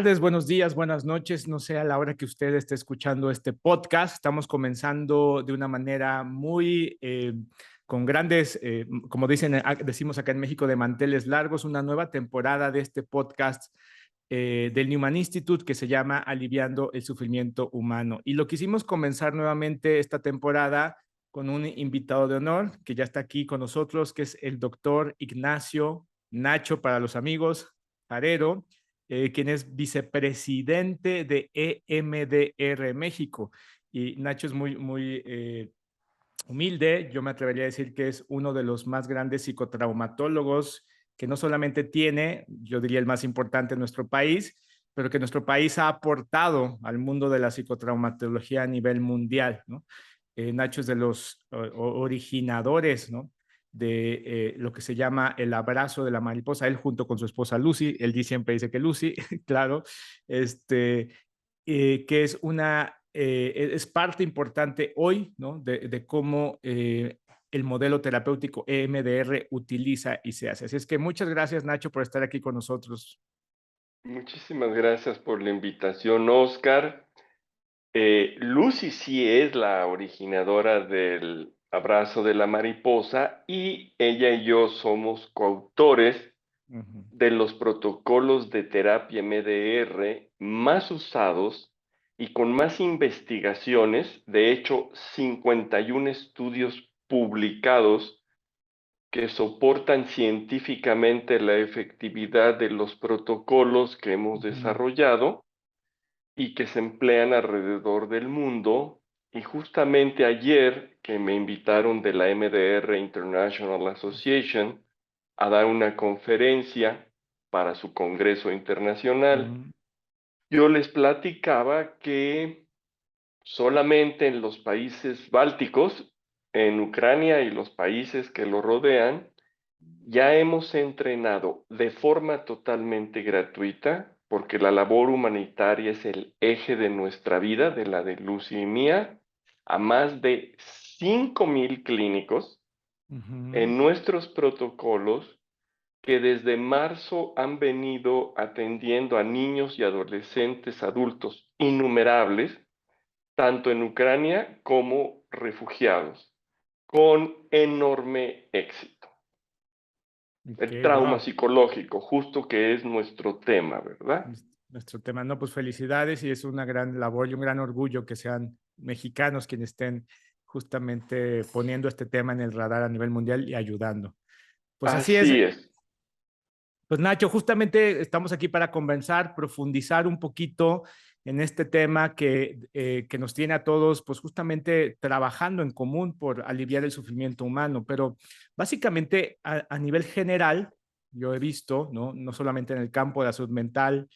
tardes, buenos días, buenas noches. No sé a la hora que usted esté escuchando este podcast. Estamos comenzando de una manera muy con grandes, como decimos acá en México, de manteles largos, una nueva temporada de este podcast del Newman Institute que se llama Aliviando el Sufrimiento Humano. Y lo quisimos comenzar nuevamente esta temporada con un invitado de honor que ya está aquí con nosotros, que es el doctor Ignacio Nacho para los amigos Arero, quien es vicepresidente de EMDR México. Y Nacho es muy humilde. Yo me atrevería a decir que es uno de los más grandes psicotraumatólogos que no solamente tiene, yo diría el más importante en nuestro país, pero que nuestro país ha aportado al mundo de la psicotraumatología a nivel mundial, ¿no? Nacho es de los originadores, ¿no? De lo que se llama el abrazo de la mariposa, él junto con su esposa Lucy, él siempre dice que Lucy, claro, que es parte importante hoy, ¿no? De cómo el modelo terapéutico EMDR utiliza y se hace. Así es que muchas gracias, Nacho, por estar aquí con nosotros. Muchísimas gracias por la invitación, Oscar. Lucy sí es la originadora del abrazo de la mariposa y ella y yo somos coautores Uh -huh. de los protocolos de terapia MDR más usados y con más investigaciones, de hecho 51 estudios publicados que soportan científicamente la efectividad de los protocolos que hemos desarrollado y que se emplean alrededor del mundo. Y justamente ayer que me invitaron de la MDR International Association a dar una conferencia para su congreso Uh internacional, -huh. yo les platicaba que solamente en los países bálticos, en Ucrania y los países que lo rodean, ya hemos entrenado de forma totalmente gratuita, porque la labor humanitaria es el eje de nuestra vida, de la de Lucy y mía, a más de 5,000 clínicos Uh -huh. en nuestros protocolos que desde marzo han venido atendiendo a niños y adolescentes adultos innumerables, tanto en Ucrania como refugiados, con enorme éxito. El Okay, trauma wow. psicológico, justo que es nuestro tema, ¿verdad? Nuestro tema, no, pues felicidades y es una gran labor y un gran orgullo que sean mexicanos quienes estén justamente poniendo este tema en el radar a nivel mundial y ayudando. Pues así es. Así es. Pues Nacho, justamente estamos aquí para conversar, profundizar un poquito en este tema que nos tiene a todos, pues justamente trabajando en común por aliviar el sufrimiento humano, pero básicamente a nivel general, yo he visto, ¿no? No solamente en el campo de la salud mental,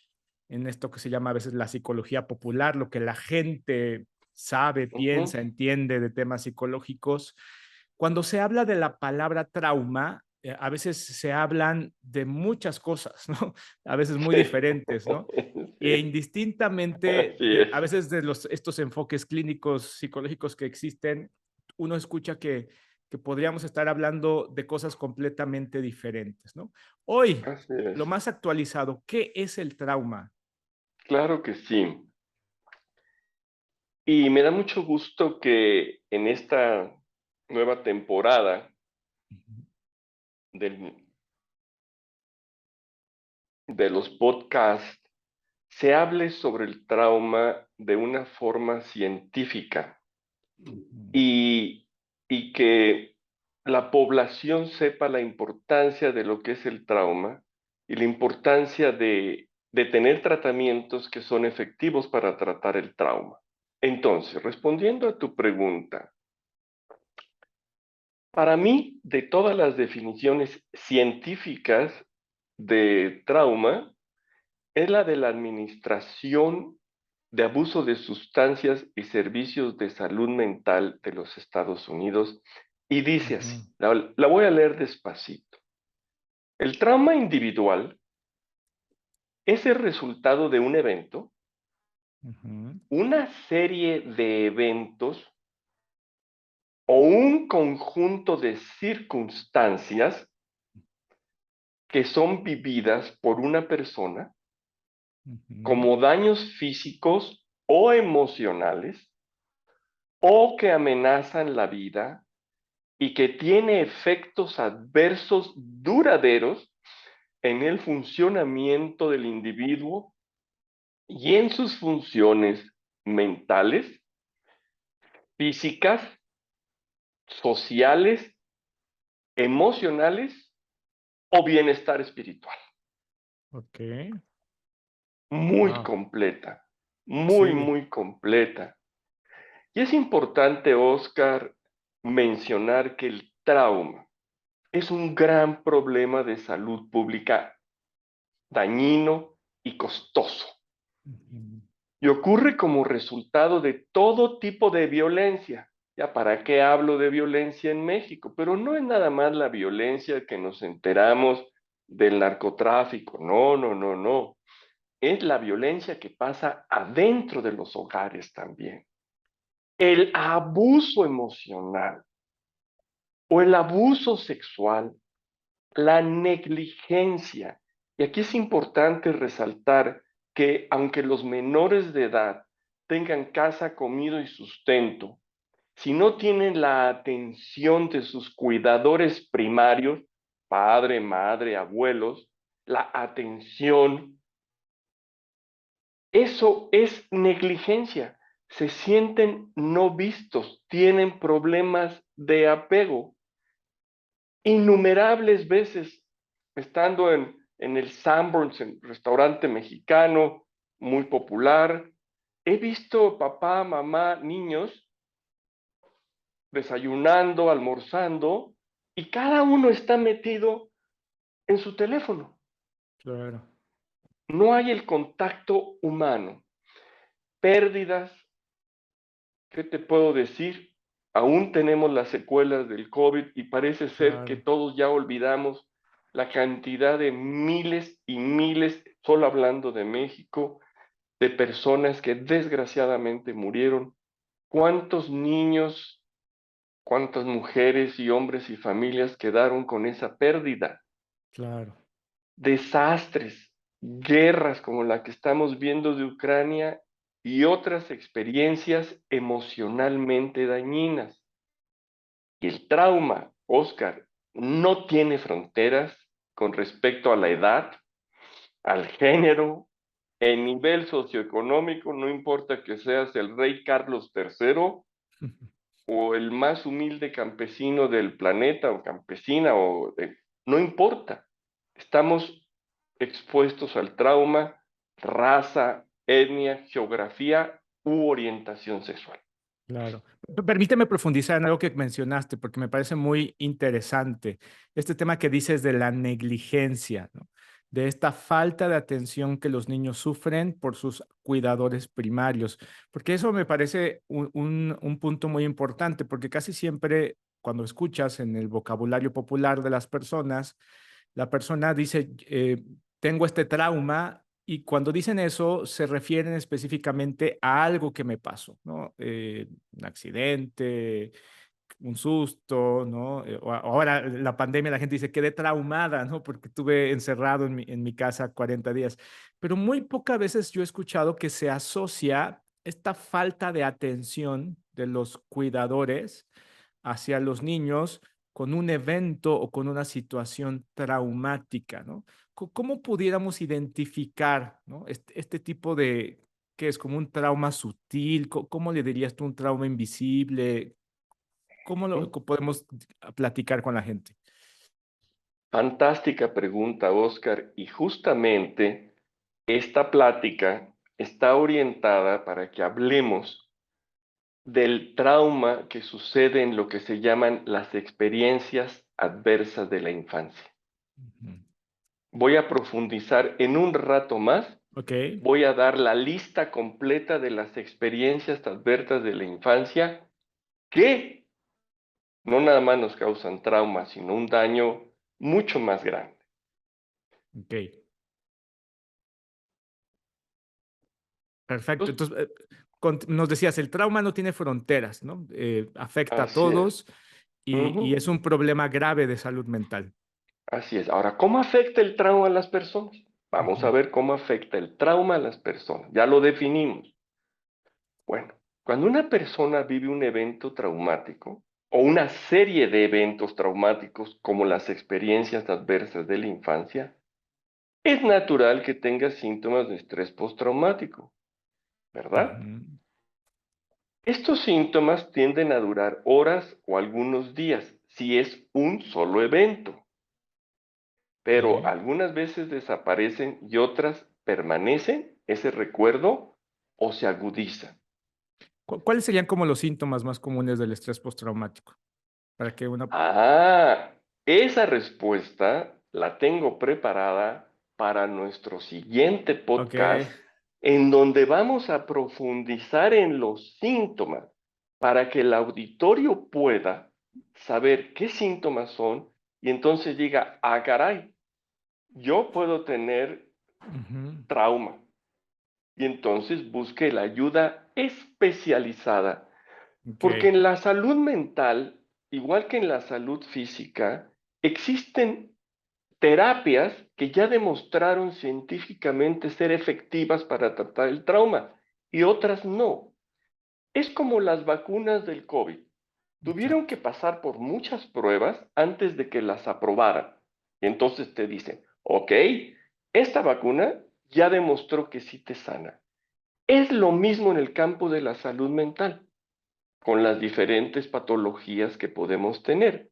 en esto que se llama a veces la psicología popular, lo que la gente sabe, Ujú. piensa, entiende de temas psicológicos. Cuando se habla de la palabra trauma, a veces se hablan de muchas cosas, ¿no? A veces muy Sí. diferentes, ¿no? E Sí, indistintamente así es. a veces de estos enfoques clínicos psicológicos que existen, uno escucha que podríamos estar hablando de cosas completamente diferentes, ¿no? Hoy, Así lo es. más actualizado, ¿qué es el trauma? Claro que sí. Y me da mucho gusto que en esta nueva temporada del- de los podcasts se hable sobre el trauma de una forma científica y, y que la población sepa la importancia de lo que es el trauma y la importancia de tener tratamientos que son efectivos para tratar el trauma. Entonces, respondiendo a tu pregunta, para mí, de todas las definiciones científicas de trauma, es la de la administración de abuso de sustancias y servicios de salud mental de los Estados Unidos. Y dice así, Ujú, la voy a leer despacito. El trauma individual es el resultado de un evento, ujú, una serie de eventos o un conjunto de circunstancias que son vividas por una persona Ujú. como daños físicos o emocionales o que amenazan la vida y que tiene efectos adversos duraderos en el funcionamiento del individuo y en sus funciones mentales, físicas, sociales, emocionales o bienestar espiritual. Ok. Muy Wow. completa, muy, Sí, muy completa. Y es importante, Oscar, mencionar que el trauma es un gran problema de salud pública dañino y costoso. ujú, Y ocurre como resultado de todo tipo de violencia. Ya, ¿para qué hablo de violencia en México? Pero no es nada más la violencia que nos enteramos del narcotráfico. No, no, no, no. Es la violencia que pasa adentro de los hogares también. El abuso emocional o el abuso sexual, la negligencia. Y aquí es importante resaltar que aunque los menores de edad tengan casa, comida y sustento, si no tienen la atención de sus cuidadores primarios, padre, madre, abuelos, la atención, eso es negligencia. Se sienten no vistos, tienen problemas de apego. Innumerables veces, estando en el Sanborns, en restaurante mexicano muy popular, he visto papá, mamá, niños desayunando, almorzando, y cada uno está metido en su teléfono. claro, No hay el contacto humano. Pérdidas, ¿qué te puedo decir? Aún tenemos las secuelas del COVID y parece ser que claro, todos ya olvidamos la cantidad de miles y miles, solo hablando de México, de personas que desgraciadamente murieron. ¿Cuántos niños, cuántas mujeres y hombres y familias quedaron con esa pérdida? claro, Desastres, guerras como la que estamos viendo de Ucrania y otras experiencias emocionalmente dañinas. Y el trauma, Oscar, no tiene fronteras con respecto a la edad, al género, el nivel socioeconómico, no importa que seas el rey Carlos III o el más humilde campesino del planeta o campesina, no importa. Estamos expuestos al trauma, raza, etnia, geografía u orientación sexual. claro. Permíteme profundizar en algo que mencionaste, porque me parece muy interesante. Este tema que dices de la negligencia, ¿no? De esta falta de atención que los niños sufren por sus cuidadores primarios, porque eso me parece un punto muy importante, porque casi siempre cuando escuchas en el vocabulario popular de las personas, la persona dice, tengo este trauma y cuando dicen eso se refieren específicamente a algo que me pasó, ¿no? Un accidente, un susto, ¿no? Ahora la pandemia la gente dice, quedé traumada, ¿no? Porque estuve encerrado en mi casa 40 días. Pero muy pocas veces yo he escuchado que se asocia esta falta de atención de los cuidadores hacia los niños con un evento o con una situación traumática, ¿no? ¿Cómo pudiéramos identificar, ¿no? Este tipo de, que es como un trauma sutil? ¿Cómo le dirías tú un trauma invisible? ¿Cómo lo ¿Mm? podemos platicar con la gente? Fantástica pregunta, Oscar. Y justamente esta plática está orientada para que hablemos del trauma que sucede en lo que se llaman las experiencias adversas de la infancia. Ujú. Voy a profundizar en un rato más. Ok, Voy a dar la lista completa de las experiencias adversas de la infancia que no nada más nos causan trauma, sino un daño mucho más grande. ok, perfecto. Entonces, Entonces, nos decías, el trauma no tiene fronteras, ¿no? Afecta a así es. todos y Ujú, es un problema grave de salud mental. así es. Ahora, ¿cómo afecta el trauma a las personas? Vamos a ver cómo afecta el trauma a las personas. Ya lo definimos. Bueno, cuando una persona vive un evento traumático o una serie de eventos traumáticos como las experiencias adversas de la infancia, es natural que tenga síntomas de estrés postraumático, ¿verdad? Ujú. Estos síntomas tienden a durar horas o algunos días si es un solo evento, pero Ok. algunas veces desaparecen y otras permanecen ese recuerdo o se agudiza. ¿Cuáles serían como los síntomas más comunes del estrés postraumático? Para que una... Ah, esa respuesta la tengo preparada para nuestro siguiente Ok. podcast, en donde vamos a profundizar en los síntomas para que el auditorio pueda saber qué síntomas son y entonces diga, ah, caray, yo puedo tener Ujú. trauma. Y entonces busque la ayuda especializada, Ok. porque en la salud mental, igual que en la salud física, existen terapias que ya demostraron científicamente ser efectivas para tratar el trauma y otras no. Es como las vacunas del COVID. Tuvieron Exacto. que pasar por muchas pruebas antes de que las aprobaran. Y entonces te dicen, ok, esta vacuna ya demostró que sí te sana. Es lo mismo en el campo de la salud mental, con las diferentes patologías que podemos tener.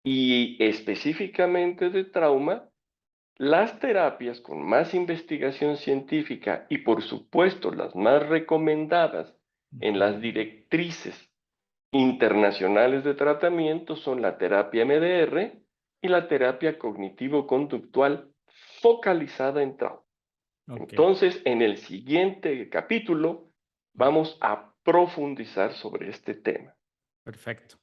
Y específicamente de trauma, las terapias con más investigación científica y por supuesto las más recomendadas en las Ujú. directrices internacionales de tratamiento son la terapia MDR y la terapia cognitivo-conductual focalizada en trauma. Ok. Entonces, en el siguiente capítulo vamos a profundizar sobre este tema. Perfecto.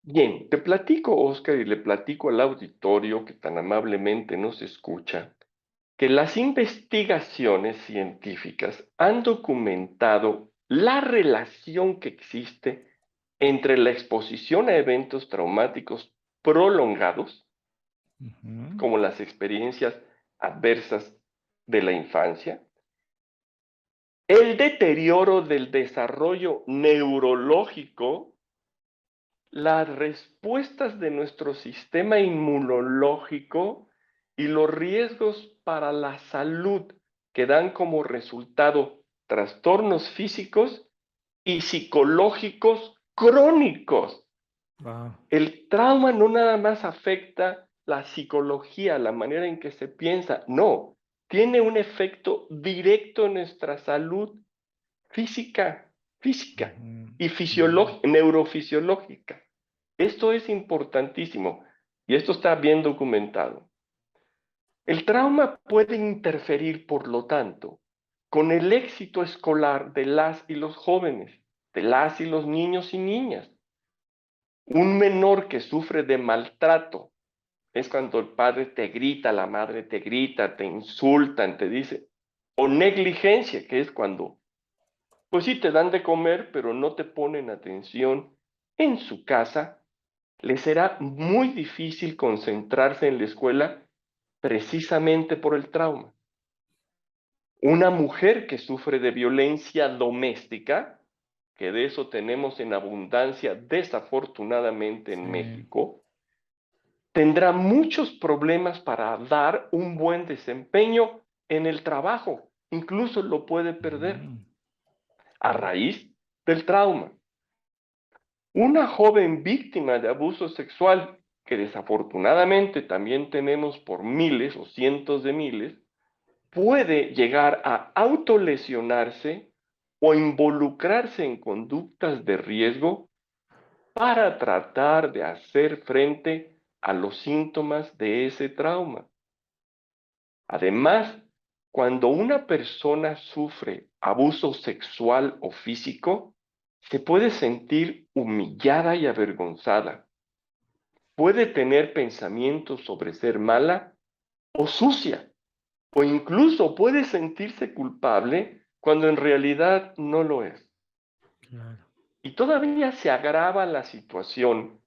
Bien, te platico, Oscar, y le platico al auditorio que tan amablemente nos escucha, que las investigaciones científicas han documentado la relación que existe entre la exposición a eventos traumáticos prolongados, Ujú. como las experiencias adversas de la infancia, el deterioro del desarrollo neurológico, las respuestas de nuestro sistema inmunológico y los riesgos para la salud que dan como resultado trastornos físicos y psicológicos crónicos. Wow. El trauma no nada más afecta la psicología, la manera en que se piensa, no, tiene un efecto directo en nuestra salud física Ujú. y Ujú. neurofisiológica. Esto es importantísimo y esto está bien documentado. El trauma puede interferir, por lo tanto, con el éxito escolar de las y los jóvenes, de las y los niños y niñas. Un menor que sufre de maltrato es cuando el padre te grita, la madre te grita, te insultan, te dice, o negligencia, que es cuando pues sí, te dan de comer, pero no te ponen atención en su casa. Le será muy difícil concentrarse en la escuela precisamente por el trauma. Una mujer que sufre de violencia doméstica, que de eso tenemos en abundancia desafortunadamente en Sí. México, tendrá muchos problemas para dar un buen desempeño en el trabajo. Incluso lo puede perder Ujú. a raíz del trauma. Una joven víctima de abuso sexual, que desafortunadamente también tenemos por miles o cientos de miles, puede llegar a autolesionarse o involucrarse en conductas de riesgo para tratar de hacer frente a los síntomas de ese trauma. Además, cuando una persona sufre abuso sexual o físico, se puede sentir humillada y avergonzada. Puede tener pensamientos sobre ser mala o sucia, o incluso puede sentirse culpable cuando en realidad no lo es. Claro. Y todavía se agrava la situación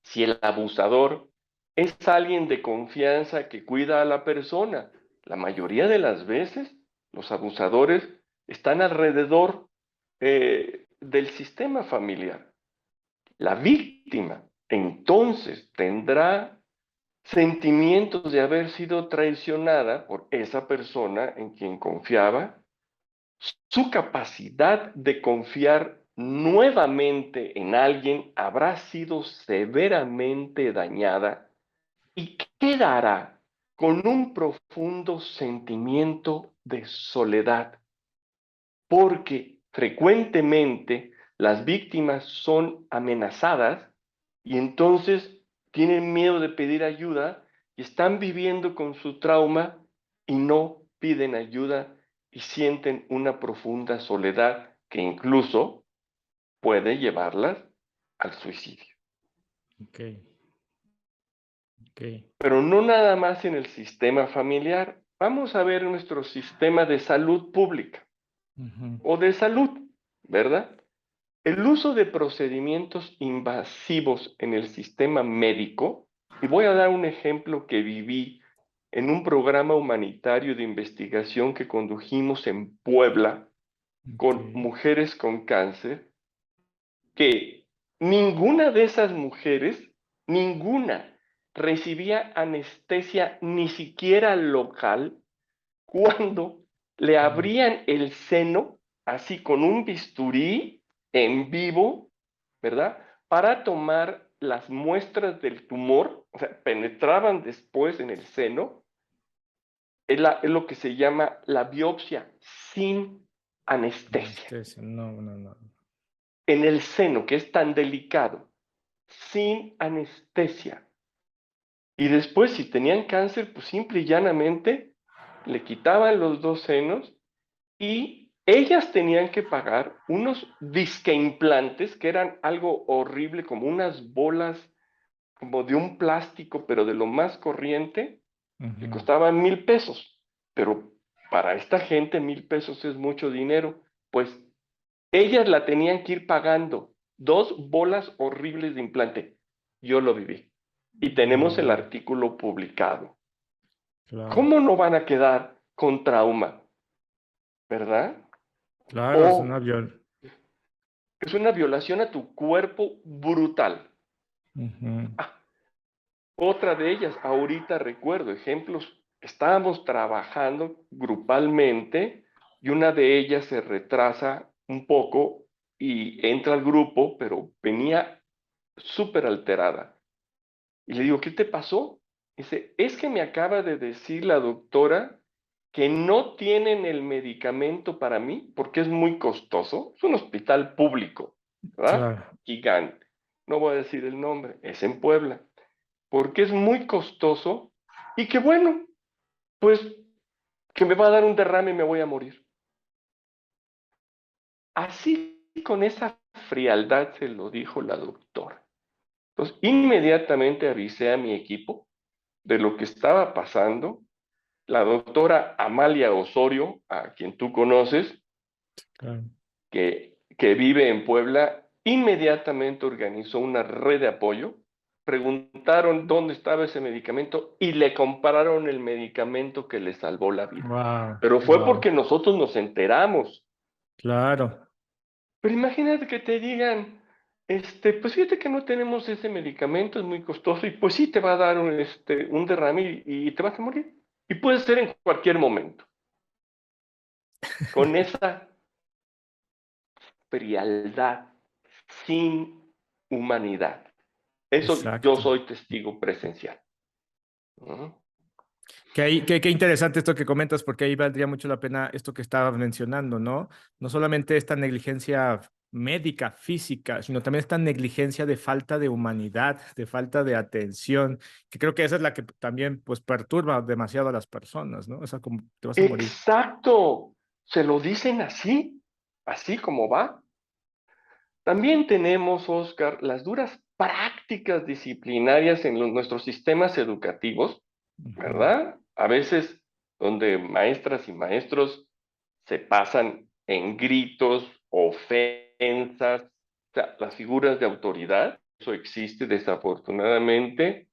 si el abusador es alguien de confianza que cuida a la persona La mayoría de las veces, los abusadores están alrededor del sistema familiar. La víctima entonces tendrá sentimientos de haber sido traicionada por esa persona en quien confiaba. Su capacidad de confiar nuevamente en alguien habrá sido severamente dañada y quedará con un profundo sentimiento de soledad, porque frecuentemente las víctimas son amenazadas y entonces tienen miedo de pedir ayuda y están viviendo con su trauma y no piden ayuda y sienten una profunda soledad que incluso puede llevarlas al suicidio. Ok, ok. Pero no nada más en el sistema familiar. Vamos a ver nuestro sistema de salud pública Ujú. o de salud, ¿verdad? El uso de procedimientos invasivos en el sistema médico, y voy a dar un ejemplo que viví en un programa humanitario de investigación que condujimos en Puebla Ok. con mujeres con cáncer, que ninguna de esas mujeres, ninguna, recibía anestesia ni siquiera local cuando le Mm. abrían el seno, así con un bisturí en vivo, ¿verdad? Para tomar las muestras del tumor, o sea, penetraban después en el seno, es lo que se llama la biopsia sin anestesia. Anestesia. No, no, no. En el seno, que es tan delicado, sin anestesia. Y después, si tenían cáncer, pues simple y llanamente le quitaban los dos senos y ellas tenían que pagar unos disque implantes que eran algo horrible, como unas bolas como de un plástico, pero de lo más corriente, que Ujú. costaban 1,000 pesos. Pero para esta gente 1,000 pesos es mucho dinero. Pues ellas la tenían que ir pagando. 2 bolas horribles de implante. Yo lo viví. Y tenemos el No, artículo publicado. claro. ¿Cómo no van a quedar con trauma? ¿Verdad? Claro, es una O viol. es una violación a tu cuerpo brutal. Ujú. Ah, otra de ellas, ahorita recuerdo ejemplos, estábamos trabajando grupalmente y una de ellas se retrasa un poco y entra al grupo, pero venía súper alterada. Y le digo, ¿qué te pasó? Dice, es que me acaba de decir la doctora que no tienen el medicamento para mí porque es muy costoso. Es un hospital público, ¿verdad? Claro. Gigante. No voy a decir el nombre, es en Puebla. Porque es muy costoso y que bueno, pues que me va a dar un derrame y me voy a morir. Así con esa frialdad se lo dijo la doctora. Entonces, inmediatamente avisé a mi equipo de lo que estaba pasando. La doctora Amalia Osorio, a quien tú conoces, Claro. que vive en Puebla, inmediatamente organizó una red de apoyo, preguntaron dónde estaba ese medicamento y le compraron el medicamento que le salvó la vida. Wow, Pero fue wow. porque nosotros nos enteramos. Claro. Pero imagínate que te digan, pues fíjate que no tenemos ese medicamento, es muy costoso, y pues sí te va a dar un derrame y te vas a morir. Y puede ser en cualquier momento. Con esa frialdad, sin humanidad. Eso yo Exacto. soy testigo presencial. ¿No? Qué interesante esto que comentas, porque ahí valdría mucho la pena esto que estabas mencionando, ¿no? No solamente esta negligencia médica, física, sino también esta negligencia de falta de humanidad, de falta de atención, que creo que esa es la que también pues perturba demasiado a las personas, ¿no? O sea, como te vas a morir. Exacto, se lo dicen así, así como va. También tenemos, Oscar, las duras prácticas disciplinarias en nuestros sistemas educativos, Ujú. ¿verdad? A veces donde maestras y maestros se pasan en gritos, ofensas, o sea, las figuras de autoridad, eso existe desafortunadamente,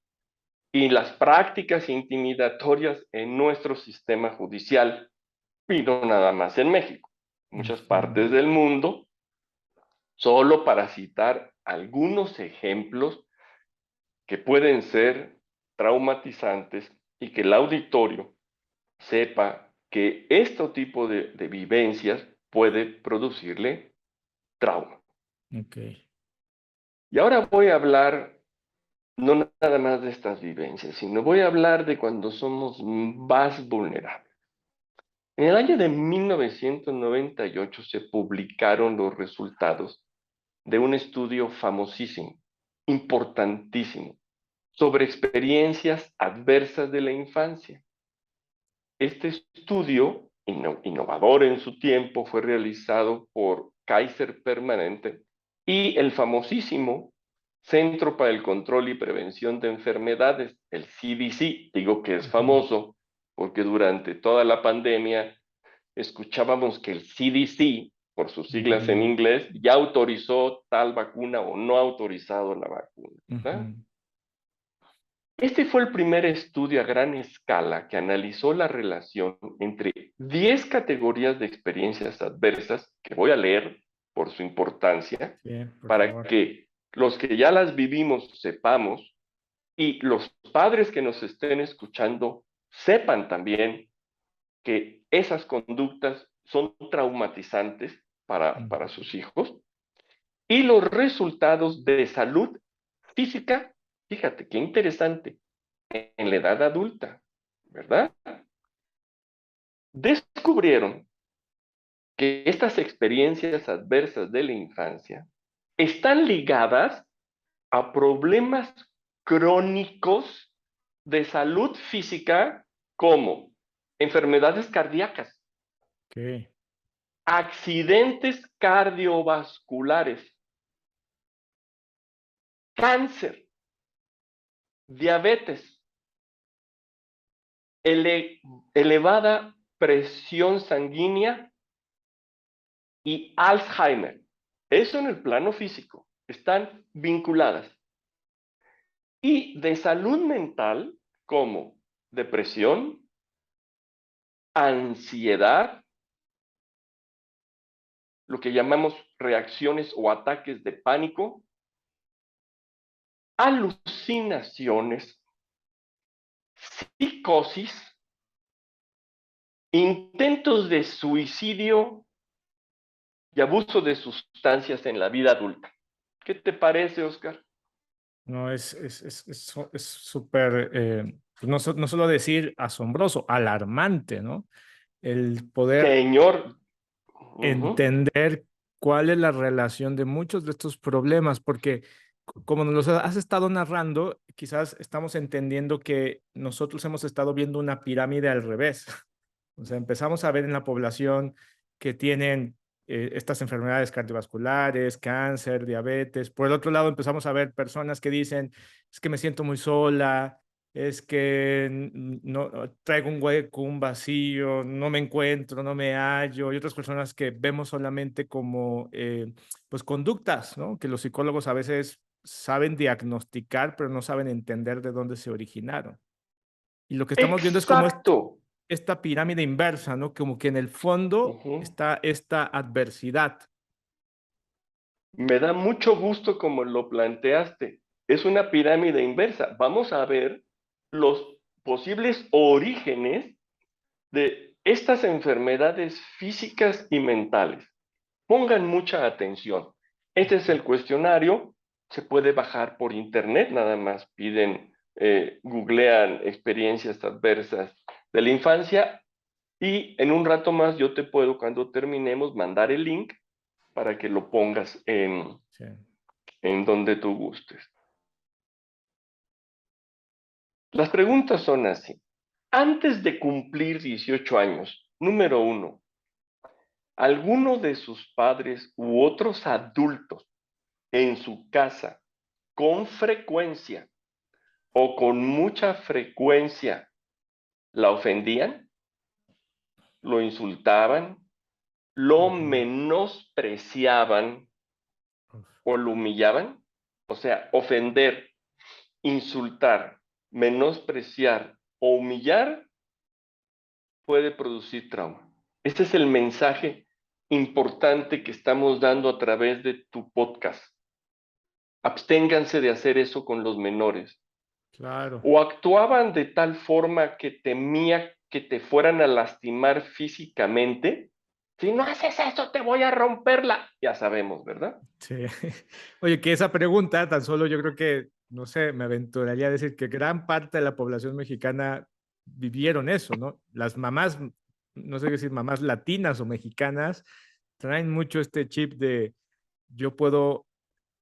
y las prácticas intimidatorias en nuestro sistema judicial, y no nada más en México, muchas Ujú. partes del mundo, solo para citar algunos ejemplos que pueden ser traumatizantes y que el auditorio sepa que este tipo de vivencias puede producirle trauma. Ok. Y ahora voy a hablar no nada más de estas vivencias, sino voy a hablar de cuando somos más vulnerables. En el año de 1998 se publicaron los resultados de un estudio famosísimo, importantísimo, sobre experiencias adversas de la infancia. Este estudio, innovador en su tiempo, fue realizado por Kaiser Permanente y el famosísimo Centro para el Control y Prevención de Enfermedades, el CDC. Digo que es Ujú. famoso porque durante toda la pandemia escuchábamos que el CDC, por sus siglas en Ujú. inglés, ya autorizó tal vacuna o no ha autorizado la vacuna, ¿verdad? Ujú. Este fue el primer estudio a gran escala que analizó la relación entre 10 categorías de experiencias adversas, que voy a leer por su importancia, Sí, por para favor. que los que ya las vivimos sepamos y los padres que nos estén escuchando sepan también que esas conductas son traumatizantes para Ujú. sus hijos y los resultados de salud física, fíjate qué interesante, en la edad adulta, ¿verdad? Descubrieron que estas experiencias adversas de la infancia están ligadas a problemas crónicos de salud física como enfermedades cardíacas, Ok. accidentes cardiovasculares, cáncer, diabetes, ele elevada presión sanguínea y Alzheimer. Eso en el plano físico. Están vinculadas. Y de salud mental como depresión, ansiedad, lo que llamamos reacciones o ataques de pánico, alucinaciones, psicosis, intentos de suicidio y abuso de sustancias en la vida adulta. ¿Qué te parece, Oscar? No, es súper, pues no, no solo decir asombroso, alarmante, ¿no? El poder Señor, entender cuál es la relación de muchos de estos problemas, porque como nos los has estado narrando, quizás estamos entendiendo que nosotros hemos estado viendo una pirámide al revés. O sea, empezamos a ver en la población que tienen estas enfermedades cardiovasculares, cáncer, diabetes. Por el otro lado, empezamos a ver personas que dicen, es que me siento muy sola, es que no traigo un hueco, un vacío, no me encuentro, no me hallo, y otras personas que vemos solamente como pues conductas, ¿no? Que los psicólogos a veces saben diagnosticar, pero no saben entender de dónde se originaron. Y lo que estamos viendo es como exacto. esta pirámide inversa, ¿no? Como que en el fondo está esta adversidad. Me da mucho gusto como lo planteaste. Es una pirámide inversa. Vamos a ver los posibles orígenes de estas enfermedades físicas y mentales. Pongan mucha atención. Este es el cuestionario. Se puede bajar por internet, nada más piden, googlean experiencias adversas de la infancia y en un rato más yo te puedo, cuando terminemos, mandar el link para que lo pongas Sí. en donde tú gustes. Las preguntas son así. Antes de cumplir 18 años, número uno, ¿alguno de sus padres u otros adultos en su casa con frecuencia o con mucha frecuencia la ofendían, lo insultaban, lo Ujú. menospreciaban Uf. o lo humillaban? O sea, ofender, insultar, menospreciar o humillar puede producir trauma. Este es el mensaje importante que estamos dando a través de tu podcast. Absténganse de hacer eso con los menores. Claro. O actuaban de tal forma que temía que te fueran a lastimar físicamente. Si no haces eso, te voy a romperla. Ya sabemos, ¿verdad? Sí. Oye, que esa pregunta, tan solo yo creo que, no sé, me aventuraría a decir que gran parte de la población mexicana vivieron eso, ¿no? Las mamás, no sé qué decir, mamás latinas o mexicanas, traen mucho este chip de yo puedo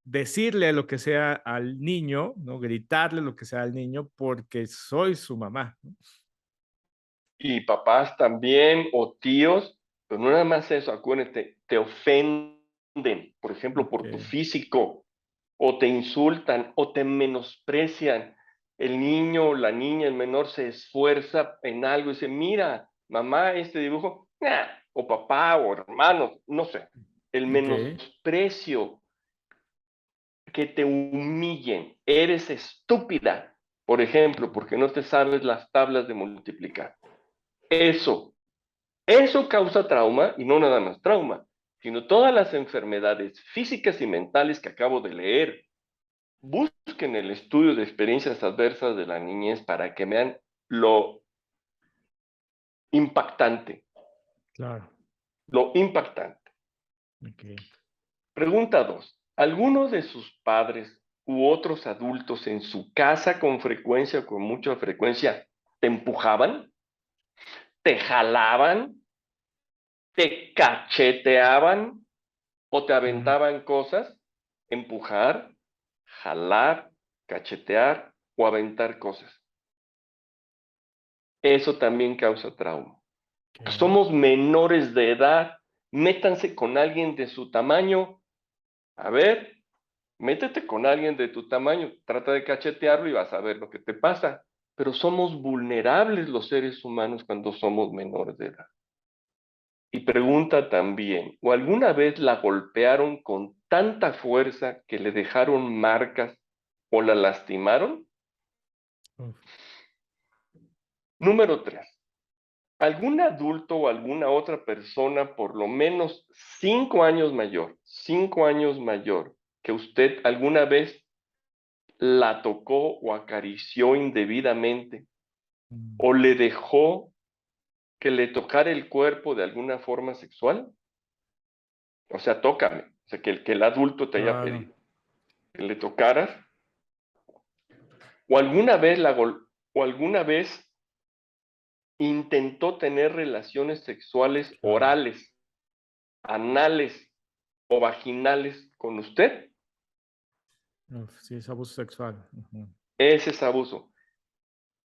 decirle lo que sea al niño, ¿no? Gritarle lo que sea al niño porque soy su mamá, ¿no? Y papás también, o tíos, pero no nada más eso, acuérdate, te ofenden, por ejemplo, Ok, por tu físico, o te insultan, o te menosprecian. El niño o la niña, el menor, se esfuerza en algo y dice, mira, mamá, este dibujo, nah, o papá, o hermano, no sé. El ok, menosprecio, que te humillen, eres estúpida, por ejemplo, porque no te sabes las tablas de multiplicar. Eso Eso causa trauma y no nada más trauma, sino todas las enfermedades físicas y mentales que acabo de leer. Busquen el estudio de experiencias adversas de la niñez para que vean lo impactante, claro, lo impactante. ok. Pregunta 2. ¿Algunos de sus padres u otros adultos en su casa con frecuencia o con mucha frecuencia te empujaban, te jalaban, te cacheteaban o te Mm, aventaban cosas? Empujar, jalar, cachetear o aventar cosas. Eso también causa trauma. ok, Somos menores de edad. Métanse con alguien de su tamaño. A ver, métete con alguien de tu tamaño. Trata de cachetearlo y vas a ver lo que te pasa. Pero somos vulnerables los seres humanos cuando somos menores de edad. Y pregunta también, ¿o alguna vez la golpearon con tanta fuerza que le dejaron marcas o la lastimaron? uf, Número 3. ¿Algún adulto o alguna otra persona por lo menos 5 años mayor que usted alguna vez la tocó o acarició indebidamente mm, o le dejó que le tocara el cuerpo de alguna forma sexual? O sea, tócame. O sea, que el adulto te haya claro, pedido que le tocaras. ¿O alguna vez intentó tener relaciones sexuales claro. orales, anales o vaginales con usted? Uf, sí, es abuso sexual. Ujú. Ese es abuso.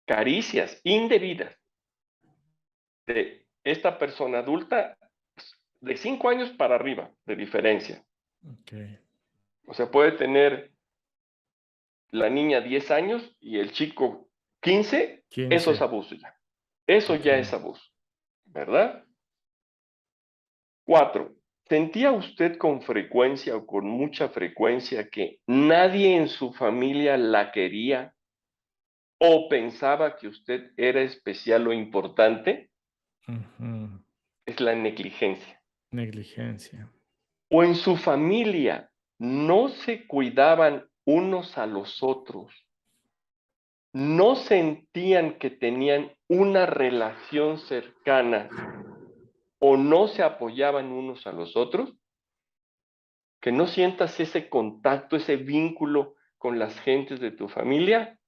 Caricias indebidas de esta persona adulta de 5 años para arriba de diferencia. Ok, O sea, puede tener la niña 10 años y el chico 15. Eso 15. es abuso ya. Eso Ok. ya es abuso, ¿verdad? 4. ¿Sentía usted con frecuencia o con mucha frecuencia que nadie en su familia la quería o pensaba que usted era especial o importante? Ujú. Es la negligencia. Negligencia. ¿O en su familia no se cuidaban unos a los otros? ¿No sentían que tenían una relación cercana o no se apoyaban unos a los otros? Que no sientas ese contacto, ese vínculo con las gentes de tu familia,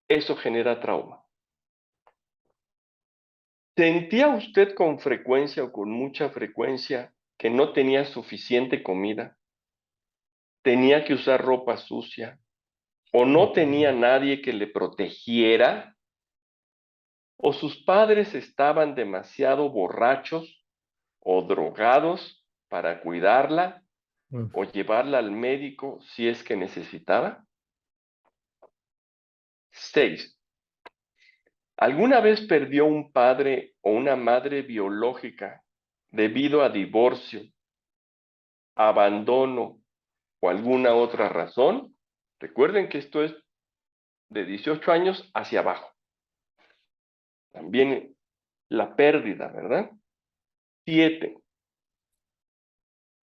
eso genera trauma. ¿Sentía usted con frecuencia o con mucha frecuencia que no tenía suficiente comida, tenía que usar ropa sucia o no tenía Ujú. nadie que le protegiera o sus padres estaban demasiado borrachos o drogados para cuidarla o Uf, llevarla al médico si es que necesitaba? 6. ¿Alguna vez perdió un padre o una madre biológica debido a divorcio, abandono o alguna otra razón? Recuerden que esto es de 18 años hacia abajo. También la pérdida, ¿verdad? 7.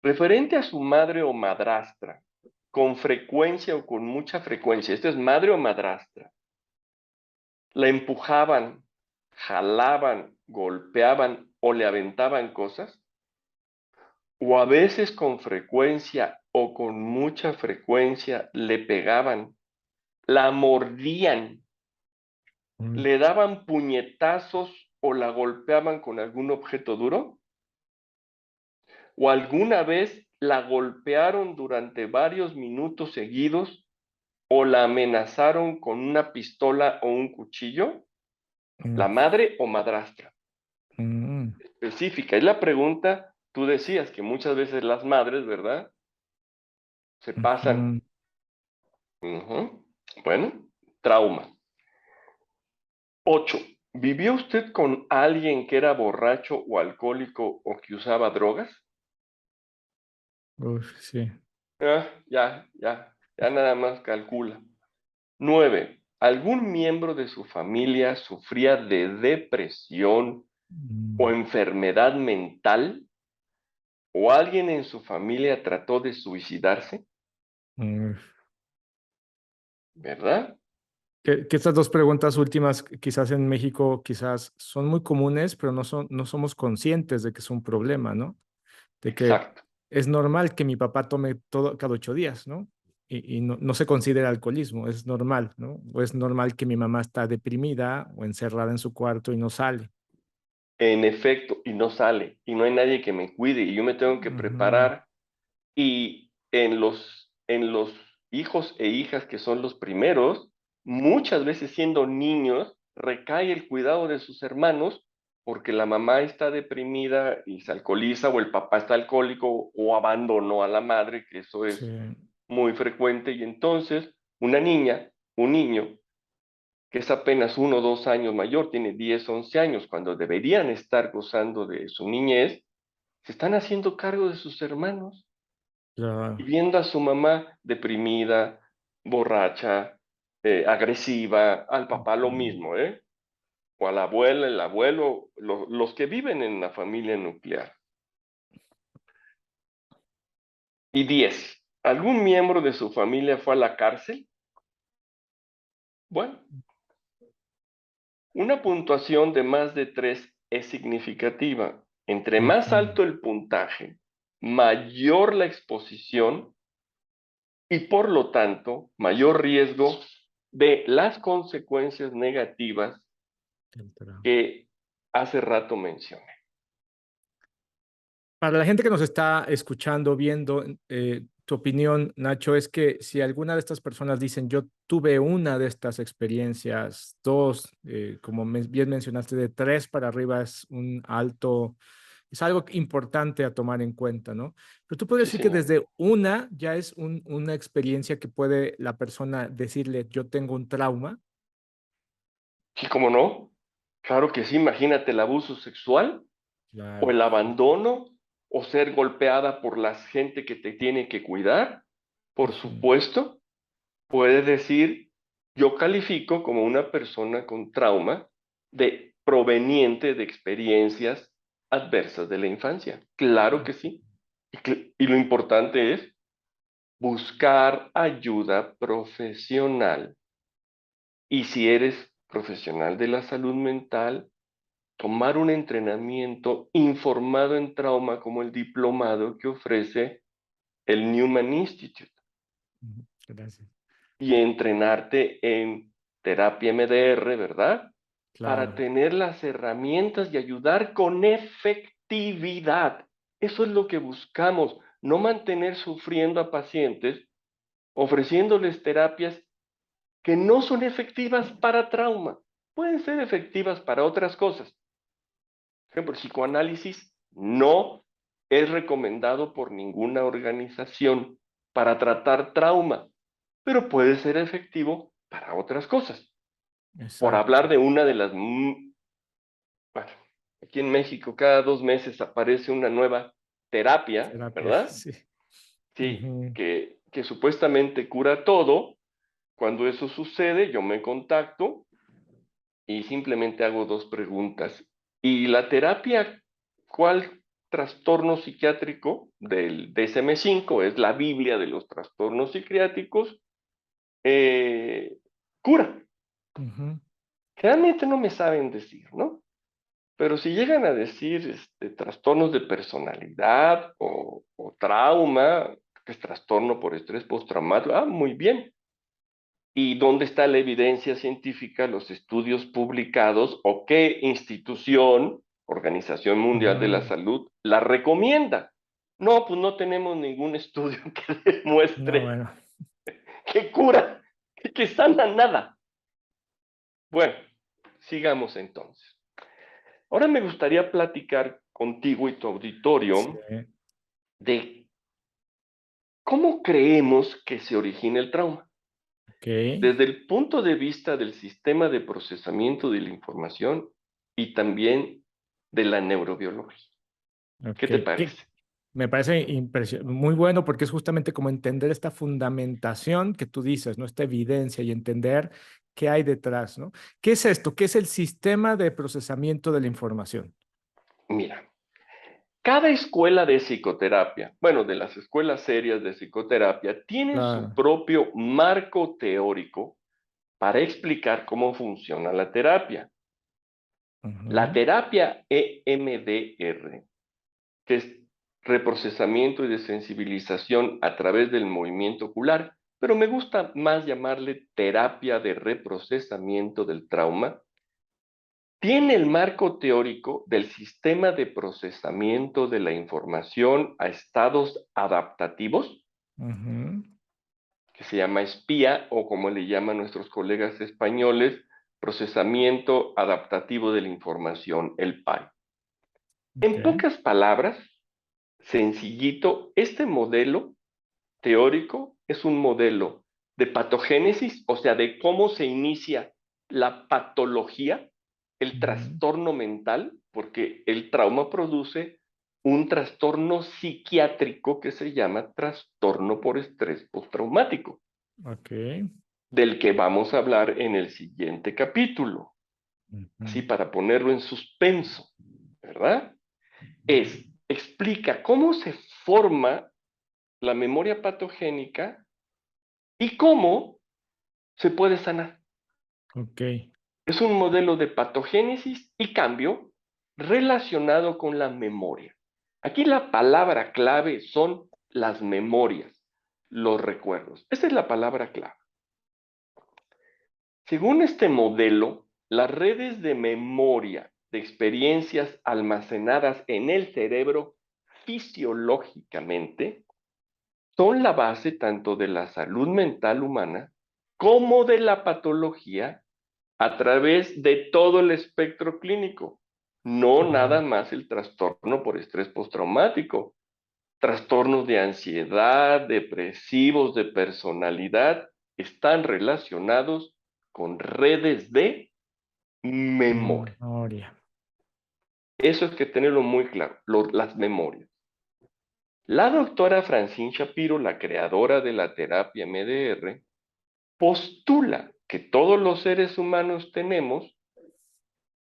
Referente a su madre o madrastra, con frecuencia o con mucha frecuencia, esto es madre o madrastra, la empujaban, jalaban, golpeaban o le aventaban cosas, o a veces con frecuencia o con mucha frecuencia le pegaban, la mordían, Mm, le daban puñetazos o la golpeaban con algún objeto duro, o alguna vez la golpearon durante varios minutos seguidos o la amenazaron con una pistola o un cuchillo, mm, la madre o madrastra. mm, Específica. Es la pregunta, tú decías que muchas veces las madres, ¿verdad? Se pasan. mm. Ujú. Bueno, trauma. 8. ¿Vivió usted con alguien que era borracho o alcohólico o que usaba drogas? Uf, sí. Ya nada más calcula. 9. ¿Algún miembro de su familia sufría de depresión o Mm, enfermedad mental? ¿O alguien en su familia trató de suicidarse? mm. ¿Verdad? Que estas dos preguntas últimas, quizás en México, quizás son muy comunes, pero no somos conscientes de que es un problema, ¿no? De que Exacto. es normal que mi papá tome todo cada 8 días, ¿no? Y no se considera alcoholismo, es normal, ¿no? O es normal que mi mamá está deprimida o encerrada en su cuarto y no sale. En efecto, y no sale, y no hay nadie que me cuide, y yo me tengo que Ujú, preparar. Y en los hijos e hijas que son los primeros, muchas veces siendo niños, recae el cuidado de sus hermanos porque la mamá está deprimida y se alcoholiza, o el papá está alcohólico, o abandonó a la madre, que eso sí, es muy frecuente, y entonces una niña, un niño, que es apenas 1 o 2 años mayor, tiene 10 11 años, cuando deberían estar gozando de su niñez, se están haciendo cargo de sus hermanos y claro. viendo a su mamá deprimida, borracha, agresiva, al papá lo Ujú. mismo, ¿eh? O a la abuela, el abuelo, los que viven en la familia nuclear. Y 10. ¿Algún miembro de su familia fue a la cárcel? Bueno, una puntuación de más de 3 es significativa. Entre más Ujú. alto el puntaje, mayor la exposición y por lo tanto mayor riesgo de las consecuencias negativas El trauma. que hace rato mencioné. Para la gente que nos está escuchando, viendo, tu opinión, Nacho, es que si alguna de estas personas dicen, yo tuve una de estas experiencias, dos, como bien mencionaste, de tres para arriba es un alto, es algo importante a tomar en cuenta, ¿no? Pero tú puedes Sí, decir que señor. desde una ya es una experiencia que puede la persona decirle, yo tengo un trauma. Sí, cómo no. Claro que sí. Imagínate el abuso sexual o Claro. el abandono o ser golpeada por la gente que te tiene que cuidar. Por Ujú. supuesto, puedes decir, yo califico como una persona con trauma proveniente de experiencias adversas de la infancia. Claro que sí. Y lo importante es buscar ayuda profesional. Y si eres profesional de la salud mental, tomar un entrenamiento informado en trauma como el diplomado que ofrece el Newman Institute Ujú. Gracias. y entrenarte en terapia MDR, ¿verdad? Para Claro. tener las herramientas y ayudar con efectividad. Eso es lo que buscamos, no mantener sufriendo a pacientes ofreciéndoles terapias que no son efectivas para trauma. Pueden ser efectivas para otras cosas. Por ejemplo, el psicoanálisis no es recomendado por ninguna organización para tratar trauma, pero puede ser efectivo para otras cosas. Por Exacto. hablar de una de las... Bueno, aquí en México cada 2 meses aparece una nueva terapia, Terapia, ¿verdad? sí. Sí, Ujú. que supuestamente cura todo, Cuando eso sucede, yo me contacto y simplemente hago dos preguntas. ¿Y la terapia, cuál trastorno psiquiátrico del DSM-5, es la Biblia de los trastornos psiquiátricos, eh, cura? Ujú. Realmente no me saben decir, ¿no? Pero si llegan a decir trastornos de personalidad o trauma, que es trastorno por estrés postraumático, muy bien. ¿Y dónde está la evidencia científica, los estudios publicados o qué institución, Organización Mundial de la Mm, Salud, la recomienda? No, pues no tenemos ningún estudio que no, demuestre bueno. que cura, que sana nada. Bueno, sigamos entonces. Ahora me gustaría platicar contigo y tu Sí, auditorio de cómo creemos que se origina el trauma. ok. Desde el punto de vista del sistema de procesamiento de la información y también de la neurobiología. ¿Qué Ok, te parece? me parece muy bueno porque es justamente como entender esta fundamentación que tú dices, ¿no? Esta evidencia y entender qué hay detrás, ¿no? ¿Qué es esto? ¿Qué es el sistema de procesamiento de la información? Mira, cada escuela de psicoterapia, bueno, de las escuelas serias de psicoterapia, tiene su Claro. propio marco teórico para explicar cómo funciona la terapia. La Ujú, terapia EMDR, que es reprocesamiento y desensibilización a través del movimiento ocular, pero me gusta más llamarle terapia de reprocesamiento del trauma, tiene el marco teórico del sistema de procesamiento de la información a estados adaptativos, ujú, que se llama SPIA, o como le llaman nuestros colegas españoles, procesamiento adaptativo de la información, el PAI. En ok, pocas palabras, sencillito, este modelo teórico es un modelo de patogénesis, o sea, de cómo se inicia la patología, el ujú, trastorno mental, porque el trauma produce un trastorno psiquiátrico que se llama trastorno por estrés postraumático, ok, del que vamos a hablar en el siguiente capítulo, así ujú, para ponerlo en suspenso, ¿verdad? Explica cómo se forma la memoria patogénica y cómo se puede sanar. ok, Es un modelo de patogénesis y cambio relacionado con la memoria. Aquí la palabra clave son las memorias, los recuerdos. Esa es la palabra clave. Según este modelo, las redes de memoria de experiencias almacenadas en el cerebro fisiológicamente son la base tanto de la salud mental humana como de la patología a través de todo el espectro clínico, no nada claro, más el trastorno por estrés postraumático, trastornos de ansiedad, depresivos, de personalidad, están relacionados con redes de memoria. memoria. Eso es que tenerlo muy claro, las memorias. La doctora Francine Shapiro, la creadora de la terapia MDR, postula que todos los seres humanos tenemos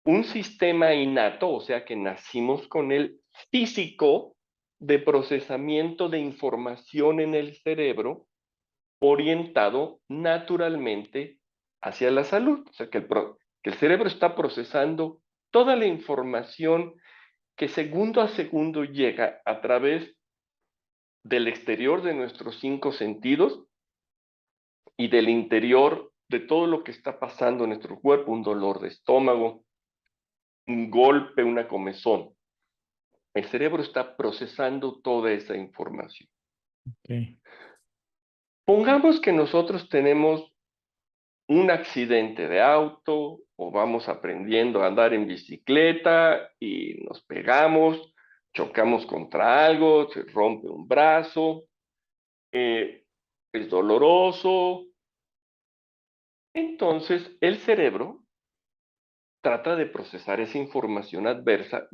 un sistema innato, o sea que nacimos con el físico de procesamiento de información en el cerebro orientado naturalmente hacia la salud. O sea que el cerebro está procesando toda la información que segundo a segundo llega a través del exterior de nuestros cinco sentidos y del interior de todo lo que está pasando en nuestro cuerpo, un dolor de estómago, un golpe, una comezón. El cerebro está procesando toda esa información. Ok, Pongamos que nosotros tenemos un accidente de auto o vamos aprendiendo a andar en bicicleta y nos pegamos, chocamos contra algo, se rompe un brazo, es doloroso. Entonces el cerebro trata de procesar esa información adversa,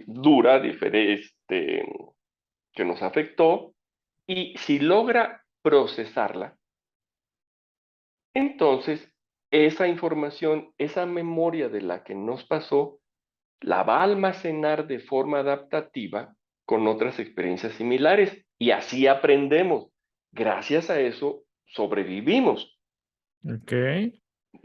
dura, diferente, que nos afectó, y si logra procesarla, Entonces, esa información, esa memoria de la que nos pasó, la va a almacenar de forma adaptativa con otras experiencias similares y así aprendemos. Gracias a eso sobrevivimos, Ok.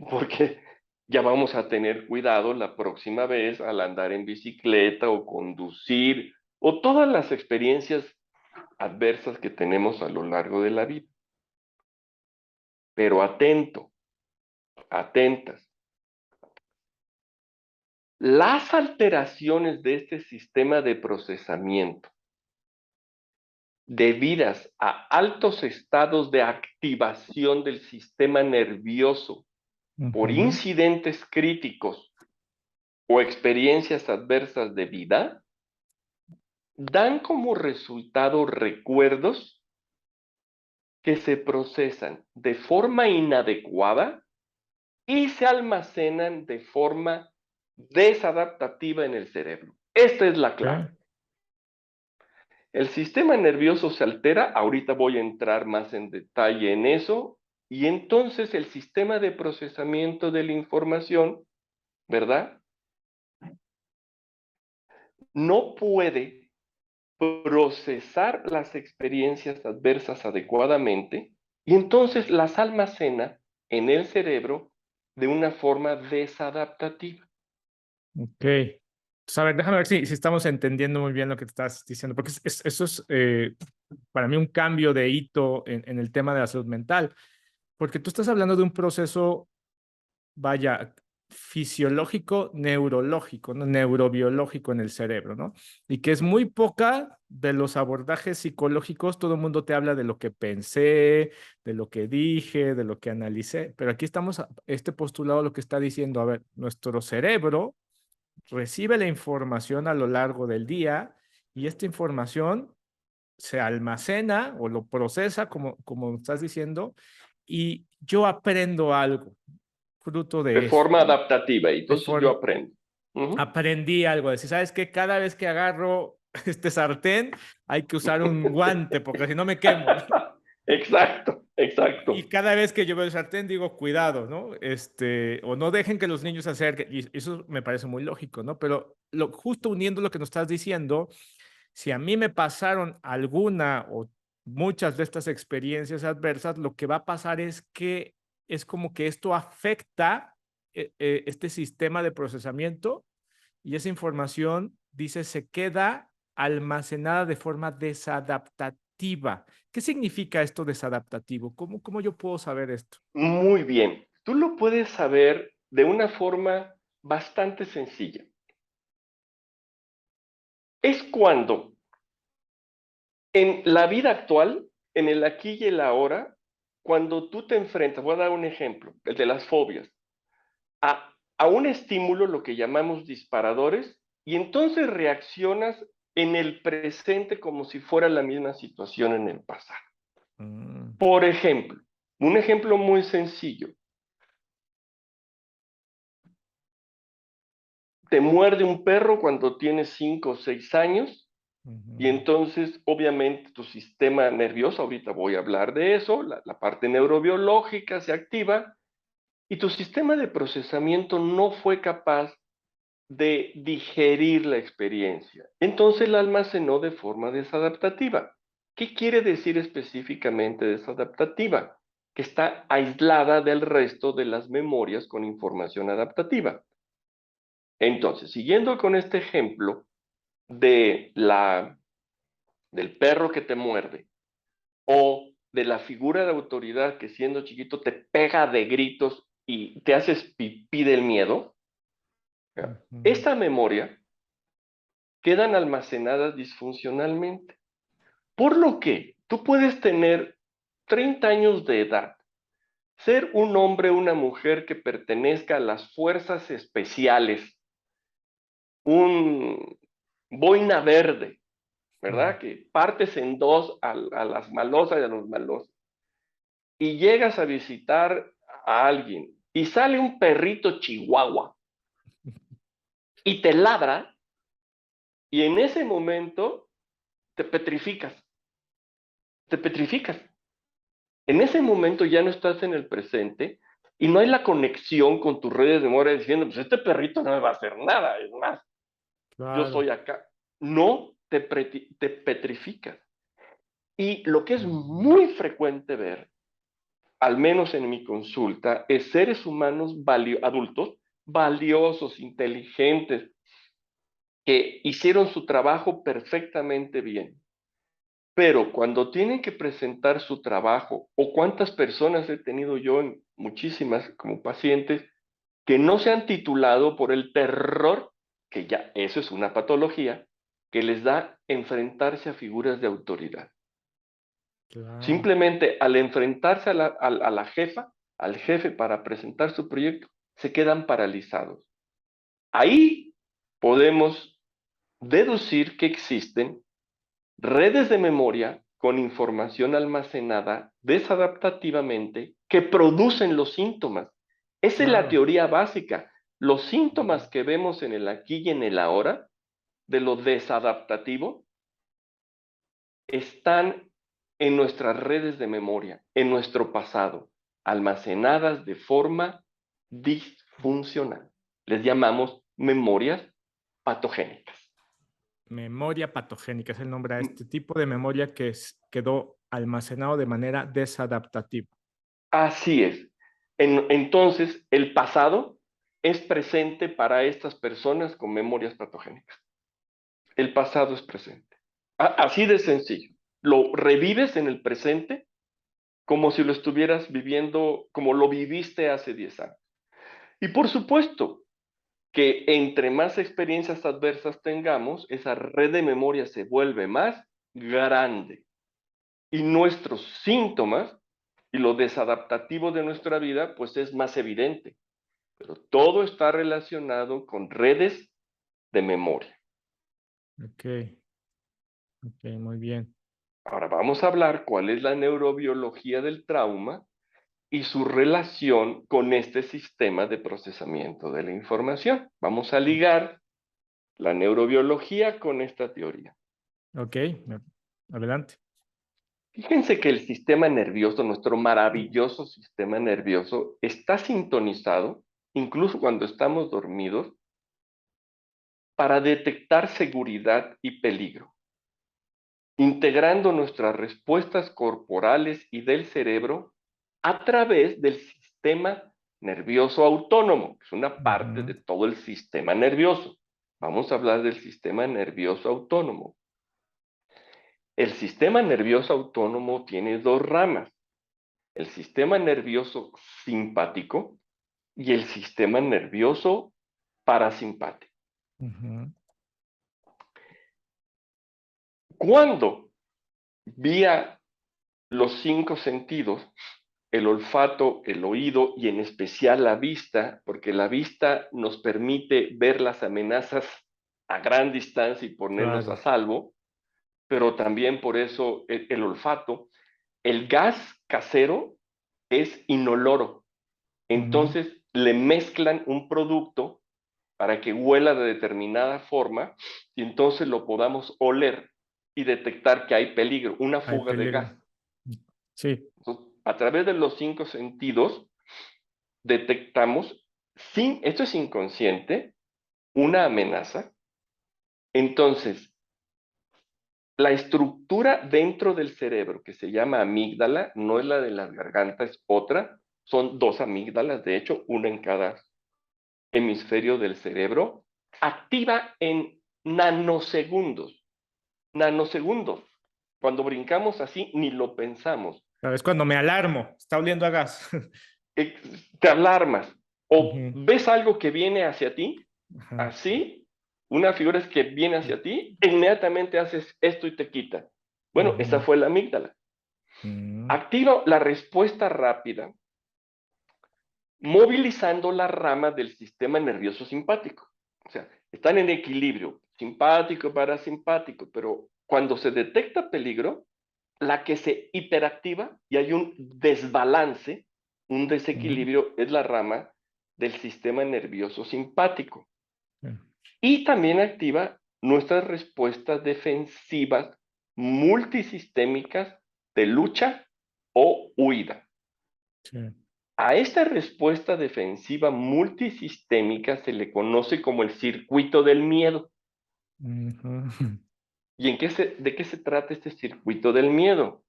porque ya vamos a tener cuidado la próxima vez al andar en bicicleta o conducir o todas las experiencias adversas que tenemos a lo largo de la vida. Pero atento, atentas. Las alteraciones de este sistema de procesamiento debidas a altos estados de activación del sistema nervioso por Ujú. incidentes críticos o experiencias adversas de vida, dan como resultado recuerdos que se procesan de forma inadecuada y se almacenan de forma desadaptativa en el cerebro. Esta es la clave. Ok. El sistema nervioso se altera, ahorita voy a entrar más en detalle en eso, y entonces el sistema de procesamiento de la información, ¿verdad? No puede procesar las experiencias adversas adecuadamente y entonces las almacena en el cerebro de una forma desadaptativa. Ok. Entonces, a ver, déjame ver si estamos entendiendo muy bien lo que te estás diciendo, porque eso es para mí un cambio de hito en el tema de la salud mental, porque tú estás hablando de un proceso, vaya, fisiológico, neurológico, ¿no? Neurobiológico en el cerebro, ¿no? Y que es muy poca de los abordajes psicológicos, todo el mundo te habla de lo que pensé, de lo que dije, de lo que analicé, pero aquí estamos, este postulado lo que está diciendo, a ver, nuestro cerebro recibe la información a lo largo del día y esta información se almacena o lo procesa, como estás diciendo, y yo aprendo algo fruto De de eso, forma ¿no? adaptativa, y De entonces yo forma, aprendo. Uh-huh. aprendí algo, decir, ¿sabes qué? Cada vez que agarro este sartén hay que usar un guante porque si no me quemo, ¿no? Exacto, Y exacto. cada vez que yo veo el sartén digo, cuidado, ¿no? O no dejen que los niños se acerquen. Y eso me parece muy lógico, ¿no? Pero justo uniendo lo que nos estás diciendo, si a mí me pasaron alguna o muchas de estas experiencias adversas, lo que va a pasar es que es como que esto afecta este sistema de procesamiento y esa información, dice, se queda almacenada de forma desadaptativa. ¿Qué significa esto desadaptativo? ¿Cómo yo puedo saber esto? Muy bien. Tú lo puedes saber de una forma bastante sencilla. Es cuando en la vida actual, en el aquí y el ahora, cuando tú te enfrentas, voy a dar un ejemplo, el de las fobias, a un estímulo, lo que llamamos disparadores, y entonces reaccionas en el presente como si fuera la misma situación en el pasado. Mm, Por ejemplo, un ejemplo muy sencillo, te muerde un perro cuando tienes 5 o 6 años, y ujú. entonces, obviamente, tu sistema nervioso, ahorita voy a hablar de eso, la parte neurobiológica se activa y tu sistema de procesamiento no fue capaz de digerir la experiencia. Entonces la almacenó de forma desadaptativa. ¿Qué quiere decir específicamente desadaptativa? Que está aislada del resto de las memorias con información adaptativa. Entonces, siguiendo con este ejemplo de del perro que te muerde o de la figura de autoridad que siendo chiquito te pega de gritos y te haces pipí del miedo, ¿ya? Ujú. Esta memoria quedan almacenadas disfuncionalmente. Por lo que tú puedes tener 30 años de edad, ser un hombre o una mujer que pertenezca a las fuerzas especiales, un boina verde, Mm. ¿verdad? Que partes en dos a las malosas y a los malos, y llegas a visitar a alguien y sale un perrito chihuahua y te ladra, y en ese momento te petrificas, te petrificas. En ese momento ya no estás en el presente y no hay la conexión con tus redes de memoria diciendo, pues este perrito no me va a hacer nada, es más, yo Claro. soy acá. No te petrificas. Y lo que es muy frecuente ver, al menos en mi consulta, es seres humanos adultos, valiosos, inteligentes, que hicieron su trabajo perfectamente bien. Pero cuando tienen que presentar su trabajo, o cuántas personas he tenido yo, en muchísimas como pacientes, que no se han titulado por el terror, que ya eso es una patología, que les da enfrentarse a figuras de autoridad. Claro. Simplemente al enfrentarse a la jefa, al jefe para presentar su proyecto, se quedan paralizados. Ahí podemos deducir que existen redes de memoria con información almacenada desadaptativamente que producen los síntomas. Esa es la Claro. teoría básica. Los síntomas que vemos en el aquí y en el ahora de lo desadaptativo están en nuestras redes de memoria, en nuestro pasado, almacenadas de forma disfuncional. Les llamamos memorias patogénicas. Memoria patogénica es el nombre a este tipo de memoria que quedó almacenado de manera desadaptativa. Así es. Entonces, el pasado es presente para estas personas con memorias patogénicas. El pasado es presente. Así de sencillo. Lo revives en el presente como si lo estuvieras viviendo, como lo viviste hace 10 años. Y por supuesto que entre más experiencias adversas tengamos, esa red de memoria se vuelve más grande. Y nuestros síntomas y lo desadaptativo de nuestra vida, pues es más evidente. Pero todo está relacionado con redes de memoria. Ok, ok, muy bien. Ahora vamos a hablar cuál es la neurobiología del trauma y su relación con este sistema de procesamiento de la información. Vamos a ligar la neurobiología con esta teoría. Ok, adelante. Fíjense que el sistema nervioso, nuestro maravilloso sistema nervioso, está sintonizado, incluso cuando estamos dormidos, para detectar seguridad y peligro, integrando nuestras respuestas corporales y del cerebro a través del sistema nervioso autónomo, que es una parte de Ujú, todo el sistema nervioso. Vamos a hablar del sistema nervioso autónomo. El sistema nervioso autónomo tiene dos ramas, el sistema nervioso simpático y el sistema nervioso parasimpático. ujú, Cuando vía los cinco sentidos, el olfato, el oído y en especial la vista, porque la vista nos permite ver las amenazas a gran distancia y ponernos a claro. salvo, pero también por eso el olfato. El gas casero es inoloro, Ujú, entonces le mezclan un producto para que huela de determinada forma y entonces lo podamos oler y detectar que hay peligro, una hay fuga de peligro. gas. Sí. Entonces, a través de los cinco sentidos detectamos, sin, esto es inconsciente, una amenaza. Entonces, la estructura dentro del cerebro que se llama amígdala, no es la de las gargantas, es otra, son dos amígdalas, de hecho, una en cada hemisferio del cerebro, activa en nanosegundos. Nanosegundos. Cuando brincamos así, ni lo pensamos. Claro, es cuando me alarmo, está oliendo a gas. Te alarmas o Ujú, ves algo que viene hacia ti, ajá, así, una figura es que viene hacia ti, e inmediatamente haces esto y te quita. Bueno, esa ujú, fue la amígdala. ujú, Activa la respuesta rápida, movilizando la rama del sistema nervioso simpático. O sea, están en equilibrio, simpático, parasimpático, pero cuando se detecta peligro, la que se hiperactiva y hay un desbalance, un ujú, desequilibrio, es la rama del sistema nervioso simpático. sí, Y también activa nuestras respuestas defensivas multisistémicas de lucha o huida. Sí. A esta respuesta defensiva multisistémica se le conoce como el circuito del miedo. Ujú. ¿Y de qué se trata este circuito del miedo?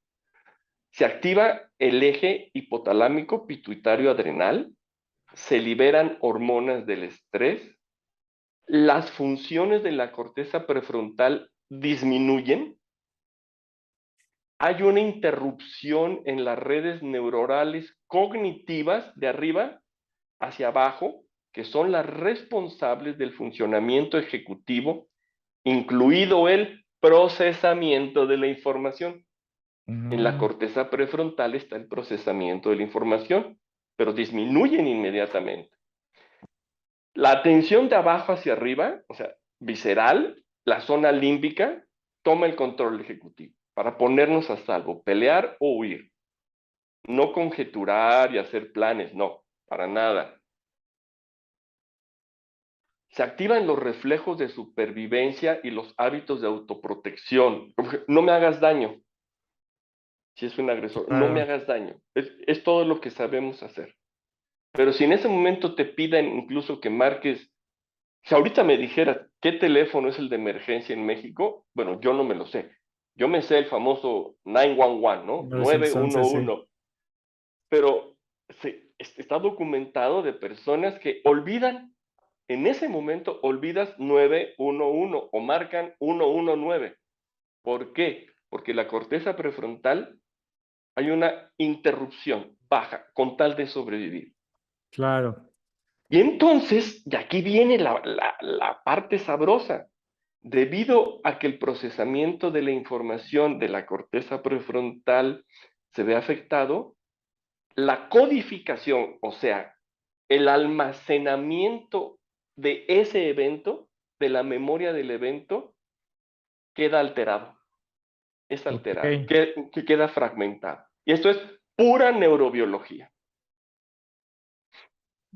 Se activa el eje hipotalámico pituitario adrenal, se liberan hormonas del estrés, las funciones de la corteza prefrontal disminuyen, hay una interrupción en las redes neuronales cognitivas de arriba hacia abajo, que son las responsables del funcionamiento ejecutivo, incluido el procesamiento de la información. En la Ujú. corteza prefrontal está el procesamiento de la información, pero disminuyen inmediatamente. La atención de abajo hacia arriba, o sea, visceral, la zona límbica, toma el control ejecutivo para ponernos a salvo, pelear o huir. No conjeturar y hacer planes, no, para nada. Se activan los reflejos de supervivencia y los hábitos de autoprotección. No me hagas daño, si es un agresor, no me Claro. hagas daño. Es todo lo que sabemos hacer. Pero si en ese momento te piden incluso que marques, si ahorita me dijeras qué teléfono es el de emergencia en México, bueno, yo no me lo sé. Yo me sé el famoso 911, ¿no? 911, sí. 911. Pero está documentado de personas que olvidan, en ese momento olvidas 911 o marcan 119. ¿Por qué? Porque la corteza prefrontal hay una interrupción baja con tal de sobrevivir. Claro. Y entonces, y aquí viene la parte sabrosa, debido a que el procesamiento de la información de la corteza prefrontal se ve afectado, la codificación, o sea, el almacenamiento de ese evento, de la memoria del evento, queda alterado, es Ok. alterado, que queda fragmentado. Y esto es pura neurobiología.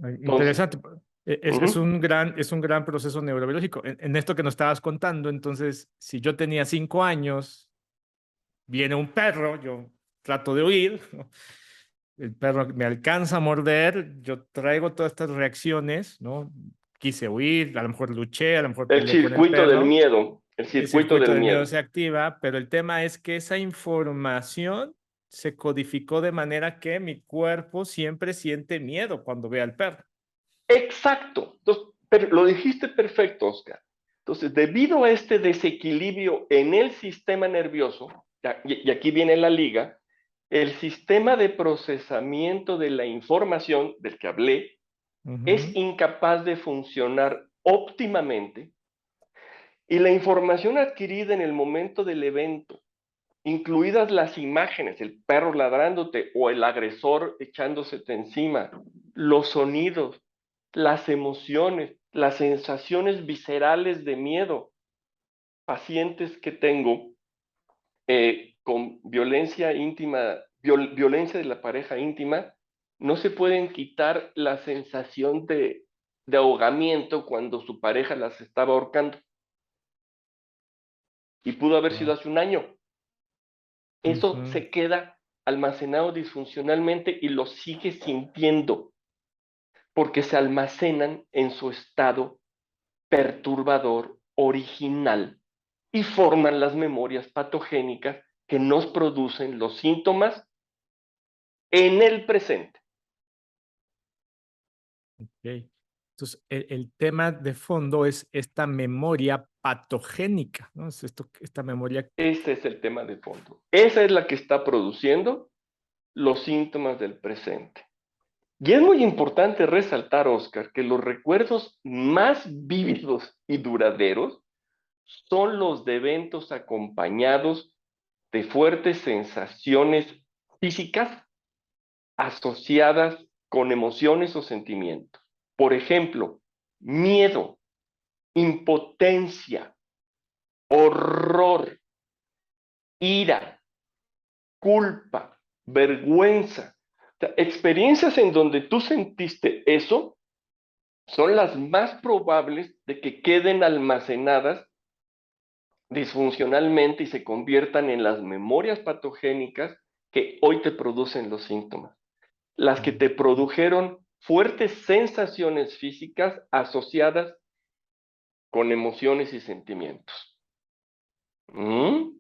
Ay, Entonces, interesante. uh-huh, Es un gran proceso neurobiológico. En esto que nos estabas contando, entonces, si yo tenía 5 años, viene un perro, yo trato de huir, ¿no? El perro me alcanza a morder, yo traigo todas estas reacciones, ¿no? Quise huir, a lo mejor luché, a lo mejor el peleé con el perro, el el circuito circuito del del miedo miedo. se activa, pero el tema es que esa información se codificó de manera que mi cuerpo siempre siente miedo cuando ve al perro. Exacto. Entonces, pero lo dijiste perfecto, Oscar. Entonces, debido a este desequilibrio en el sistema nervioso, y aquí viene la liga, el sistema de procesamiento de la información del que hablé es Ujú. incapaz de funcionar óptimamente y la información adquirida en el momento del evento, incluidas las imágenes, el perro ladrándote o el agresor echándosete encima, los sonidos, las emociones, las sensaciones viscerales de miedo. Pacientes que tengo con violencia íntima, violencia de la pareja íntima, no se pueden quitar la sensación de ahogamiento cuando su pareja las estaba ahorcando. Y pudo haber sido Wow. hace un año. Eso Ujú. se queda almacenado disfuncionalmente y lo sigue sintiendo porque se almacenan en su estado perturbador original y forman las memorias patogénicas que nos producen los síntomas en el presente. Ok. Entonces, el tema de fondo es esta memoria patogénica, ¿no? Es esto, esta memoria. Ese es el tema de fondo. Esa es la que está produciendo los síntomas del presente. Y es muy importante resaltar, Oscar, que los recuerdos más vívidos y duraderos son los de eventos acompañados de fuertes sensaciones físicas asociadas con emociones o sentimientos. Por ejemplo, miedo, impotencia, horror, ira, culpa, vergüenza. O sea, experiencias en donde tú sentiste eso son las más probables de que queden almacenadas disfuncionalmente y se conviertan en las memorias patogénicas que hoy te producen los síntomas, las que te produjeron fuertes sensaciones físicas asociadas con emociones y sentimientos. ¿Mm?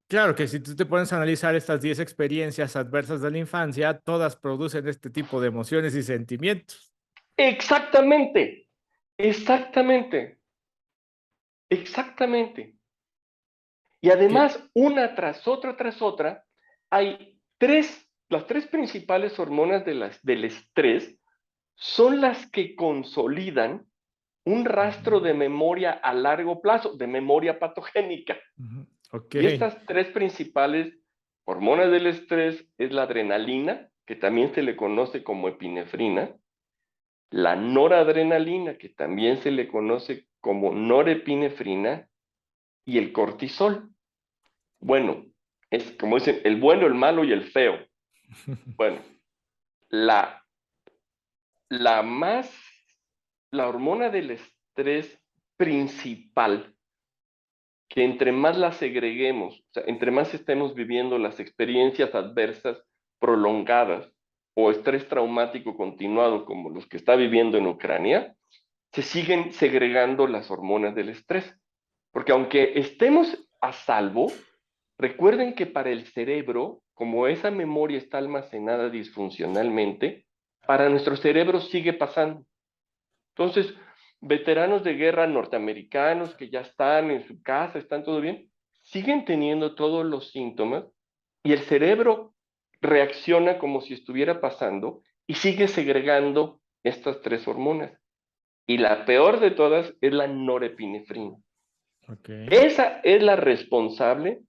Claro que si tú te pones a analizar estas 10 experiencias adversas de la infancia, todas producen este tipo de emociones y sentimientos. Exactamente, exactamente, exactamente. Y Que, además, una tras otra, hay las tres principales hormonas del estrés son las que consolidan un rastro de memoria a largo plazo, de memoria patogénica. Ok. Y estas tres principales hormonas del estrés es la adrenalina, que también se le conoce como epinefrina, la noradrenalina, que también se le conoce como norepinefrina, y el cortisol. Bueno, es como dicen, el bueno, el malo y el feo. Bueno, la, la más, la hormona del estrés principal, que entre más la segreguemos, o sea, entre más estemos viviendo las experiencias adversas prolongadas o estrés traumático continuado como los que está viviendo en Ucrania, se siguen segregando las hormonas del estrés. Porque aunque estemos a salvo, recuerden que para el cerebro, como esa memoria está almacenada disfuncionalmente, para nuestro cerebro sigue pasando. Entonces, veteranos de guerra norteamericanos que ya están en su casa, están todo bien, siguen teniendo todos los síntomas y el cerebro reacciona como si estuviera pasando y sigue segregando estas tres hormonas. Y la peor de todas es la norepinefrina. Ok. Esa es la responsable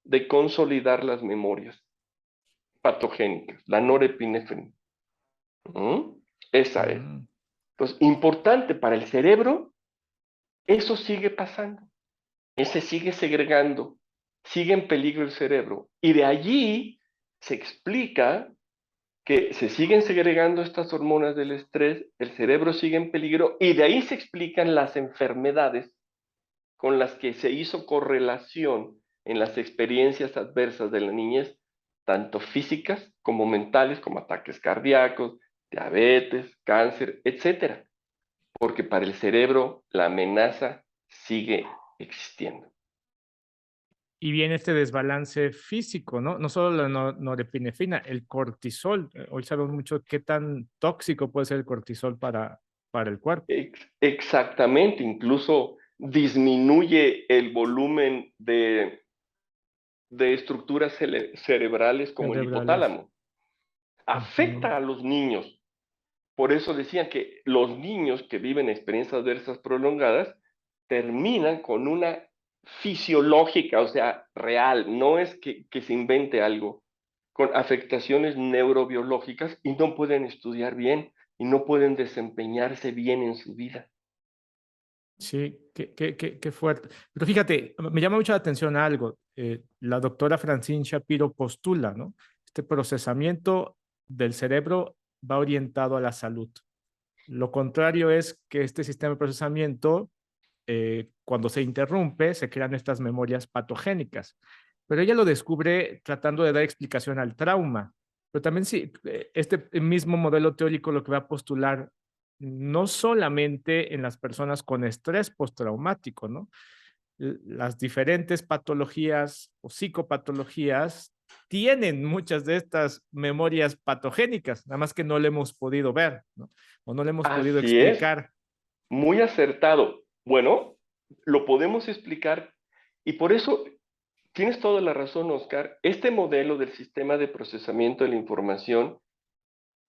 de consolidar las memorias patogénicas, la norepinefrina. ¿Mm? Esa es. Mm. Entonces, importante para el cerebro, eso sigue pasando. Ese sigue segregando, sigue en peligro el cerebro. Y de allí se explica que se siguen segregando estas hormonas del estrés, el cerebro sigue en peligro, y de ahí se explican las enfermedades con las que se hizo correlación en las experiencias adversas de la niñez, tanto físicas como mentales, como ataques cardíacos, diabetes, cáncer, etcétera, porque para el cerebro la amenaza sigue existiendo. Y viene este desbalance físico, ¿no? No solo la norepinefrina, el cortisol. Hoy sabemos mucho qué tan tóxico puede ser el cortisol para el cuerpo. Exactamente, incluso disminuye el volumen de estructuras cerebrales como el Cerebrales. hipotálamo. Ujú. Afecta a los niños. Por eso decían que los niños que viven experiencias adversas prolongadas terminan con una fisiológica, o sea, real, no es que se invente algo, con afectaciones neurobiológicas y no pueden estudiar bien y no pueden desempeñarse bien en su vida. Sí, qué fuerte. Pero fíjate, me llama mucho la atención algo. La doctora Francine Shapiro postula, ¿no? Este procesamiento del cerebro va orientado a la salud. Lo contrario es que este sistema de procesamiento, cuando se interrumpe, se crean estas memorias patogénicas. Pero ella lo descubre tratando de dar explicación al trauma. Pero también sí, este mismo modelo teórico lo que va a postular no solamente en las personas con estrés postraumático, ¿no? Las diferentes patologías o psicopatologías tienen muchas de estas memorias patogénicas, nada más que no le hemos podido ver, ¿no? O no le hemos podido Así es, explicar. muy acertado. Bueno, lo podemos explicar y por eso tienes toda la razón, Oscar. Este modelo del sistema de procesamiento de la información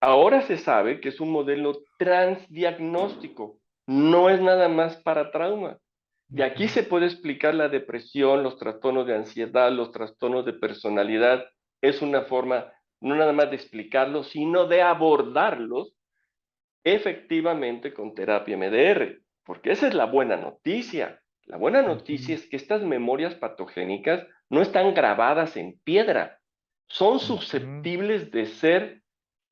ahora se sabe que es un modelo transdiagnóstico, no es nada más para trauma. De aquí Ujú. se puede explicar la depresión, los trastornos de ansiedad, los trastornos de personalidad. Es una forma no nada más de explicarlos, sino de abordarlos efectivamente con terapia MDR, porque esa es la buena noticia. La buena noticia Ujú. es que estas memorias patogénicas no están grabadas en piedra, son Ujú. susceptibles de ser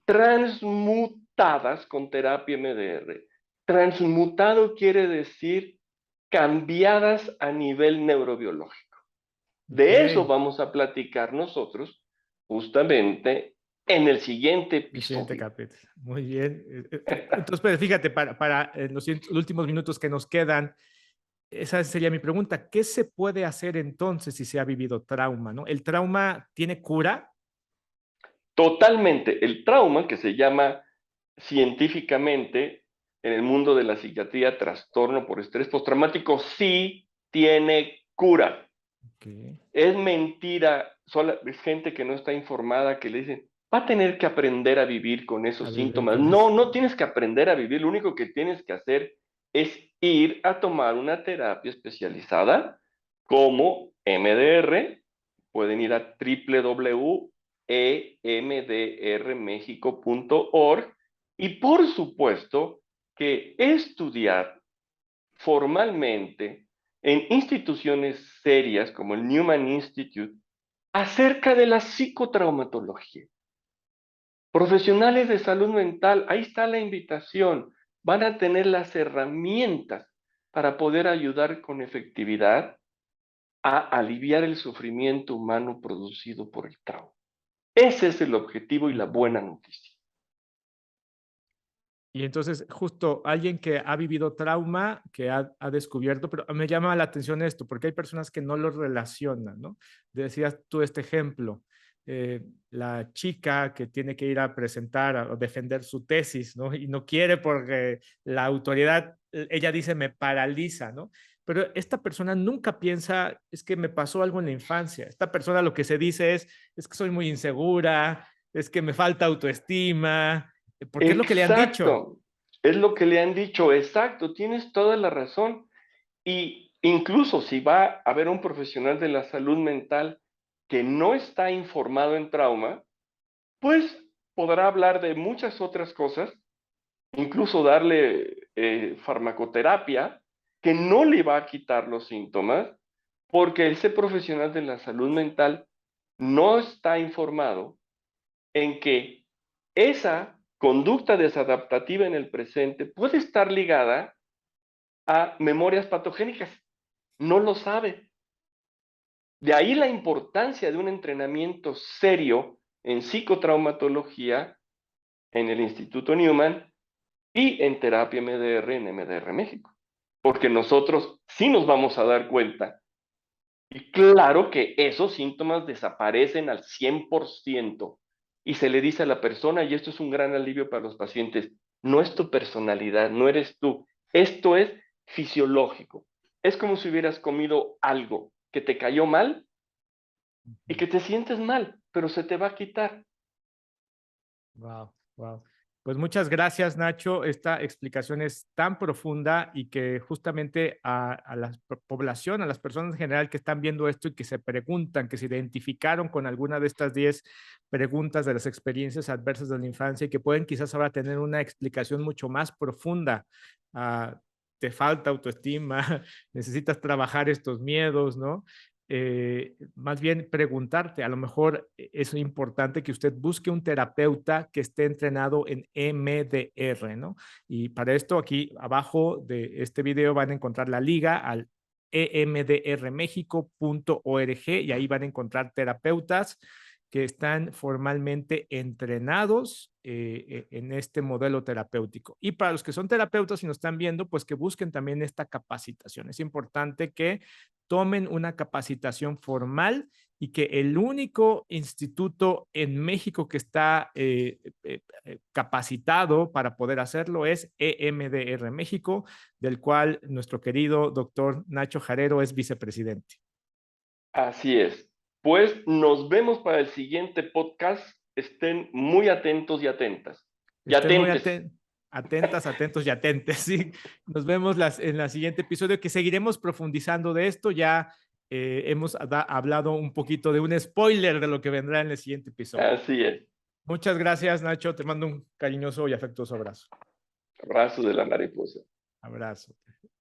transmutadas con terapia MDR. Transmutado quiere decir cambiadas a nivel neurobiológico. Ok. De eso vamos a platicar nosotros justamente en el siguiente El siguiente episodio. capítulo. Muy bien. Entonces, pues, fíjate, para los últimos minutos que nos quedan, esa sería mi pregunta. ¿Qué se puede hacer entonces si se ha vivido trauma, ¿no? ¿El trauma tiene cura? Totalmente. El trauma, que se llama científicamente en el mundo de la psiquiatría trastorno por estrés postraumático, sí tiene cura. Okay. Es mentira, es gente que no está informada que le dicen, va a tener que aprender a vivir con A esos vivir síntomas. con No, eso. no tienes que aprender a vivir, lo único que tienes que hacer es ir a tomar una terapia especializada como MDR. Pueden ir a www.emdrmexico.org y por supuesto que estudiar formalmente en instituciones serias como el Newman Institute acerca de la psicotraumatología. Profesionales de salud mental, ahí está la invitación. Van a tener las herramientas para poder ayudar con efectividad a aliviar el sufrimiento humano producido por el trauma. Ese es el objetivo y la Ujú. buena noticia. Y entonces, justo alguien que ha vivido trauma, que ha descubierto, pero me llama la atención esto, porque hay personas que no lo relacionan, ¿no? Decías tú este ejemplo, la chica que tiene que ir a presentar o defender su tesis, ¿no? Y no quiere porque la autoridad, ella dice, me paraliza, ¿no? Pero esta persona nunca piensa, es que me pasó algo en la infancia. Esta persona lo que se dice es que soy muy insegura, es que me falta autoestima, porque es lo que le han dicho. Exacto, es lo que le han dicho, exacto, tienes toda la razón. Y incluso si va a haber un profesional de la salud mental que no está informado en trauma, pues podrá hablar de muchas otras cosas, incluso darle farmacoterapia que no le va a quitar los síntomas, porque ese profesional de la salud mental no está informado en que esa conducta desadaptativa en el presente puede estar ligada a memorias patogénicas. No lo sabe. De ahí la importancia de un entrenamiento serio en psicotraumatología en el Instituto Newman y en terapia MDR en MDR México. Porque nosotros sí nos vamos a dar cuenta. Y claro que esos síntomas desaparecen al 100% y se le dice a la persona, y esto es un gran alivio para los pacientes, no es tu personalidad, no eres tú, esto es fisiológico. Es como si hubieras comido algo que te cayó mal y que te sientes mal, pero se te va a quitar. Wow, wow. Pues muchas gracias, Nacho. Esta explicación es tan profunda y que justamente a la población, a las personas en general que están viendo esto y que se preguntan, que se identificaron con alguna de estas 10 preguntas de las experiencias adversas de la infancia y que pueden quizás ahora tener una explicación mucho más profunda. Te falta autoestima, necesitas trabajar estos miedos, ¿no? Más bien preguntarte, a lo mejor es importante que usted busque un terapeuta que esté entrenado en MDR, ¿no? Y para esto aquí abajo de este video van a encontrar la liga al emdrmexico.org y ahí van a encontrar terapeutas que están formalmente entrenados en este modelo terapéutico. Y para los que son terapeutas y nos están viendo, pues que busquen también esta capacitación. Es importante que tomen una capacitación formal y que el único instituto en México que está capacitado para poder hacerlo es EMDR México, del cual nuestro querido doctor Nacho Jarero es vicepresidente. Así es. Pues nos vemos para el siguiente podcast. Estén muy atentos y atentas. Y Estén muy atentes. atentas, atentos y atentes. ¿Sí? Nos vemos en el siguiente episodio que seguiremos profundizando de esto. Ya hemos hablado un poquito de un spoiler de lo que vendrá en el siguiente episodio. Así es. Muchas gracias, Nacho. Te mando un cariñoso y afectuoso abrazo. Abrazo de la mariposa. Abrazo.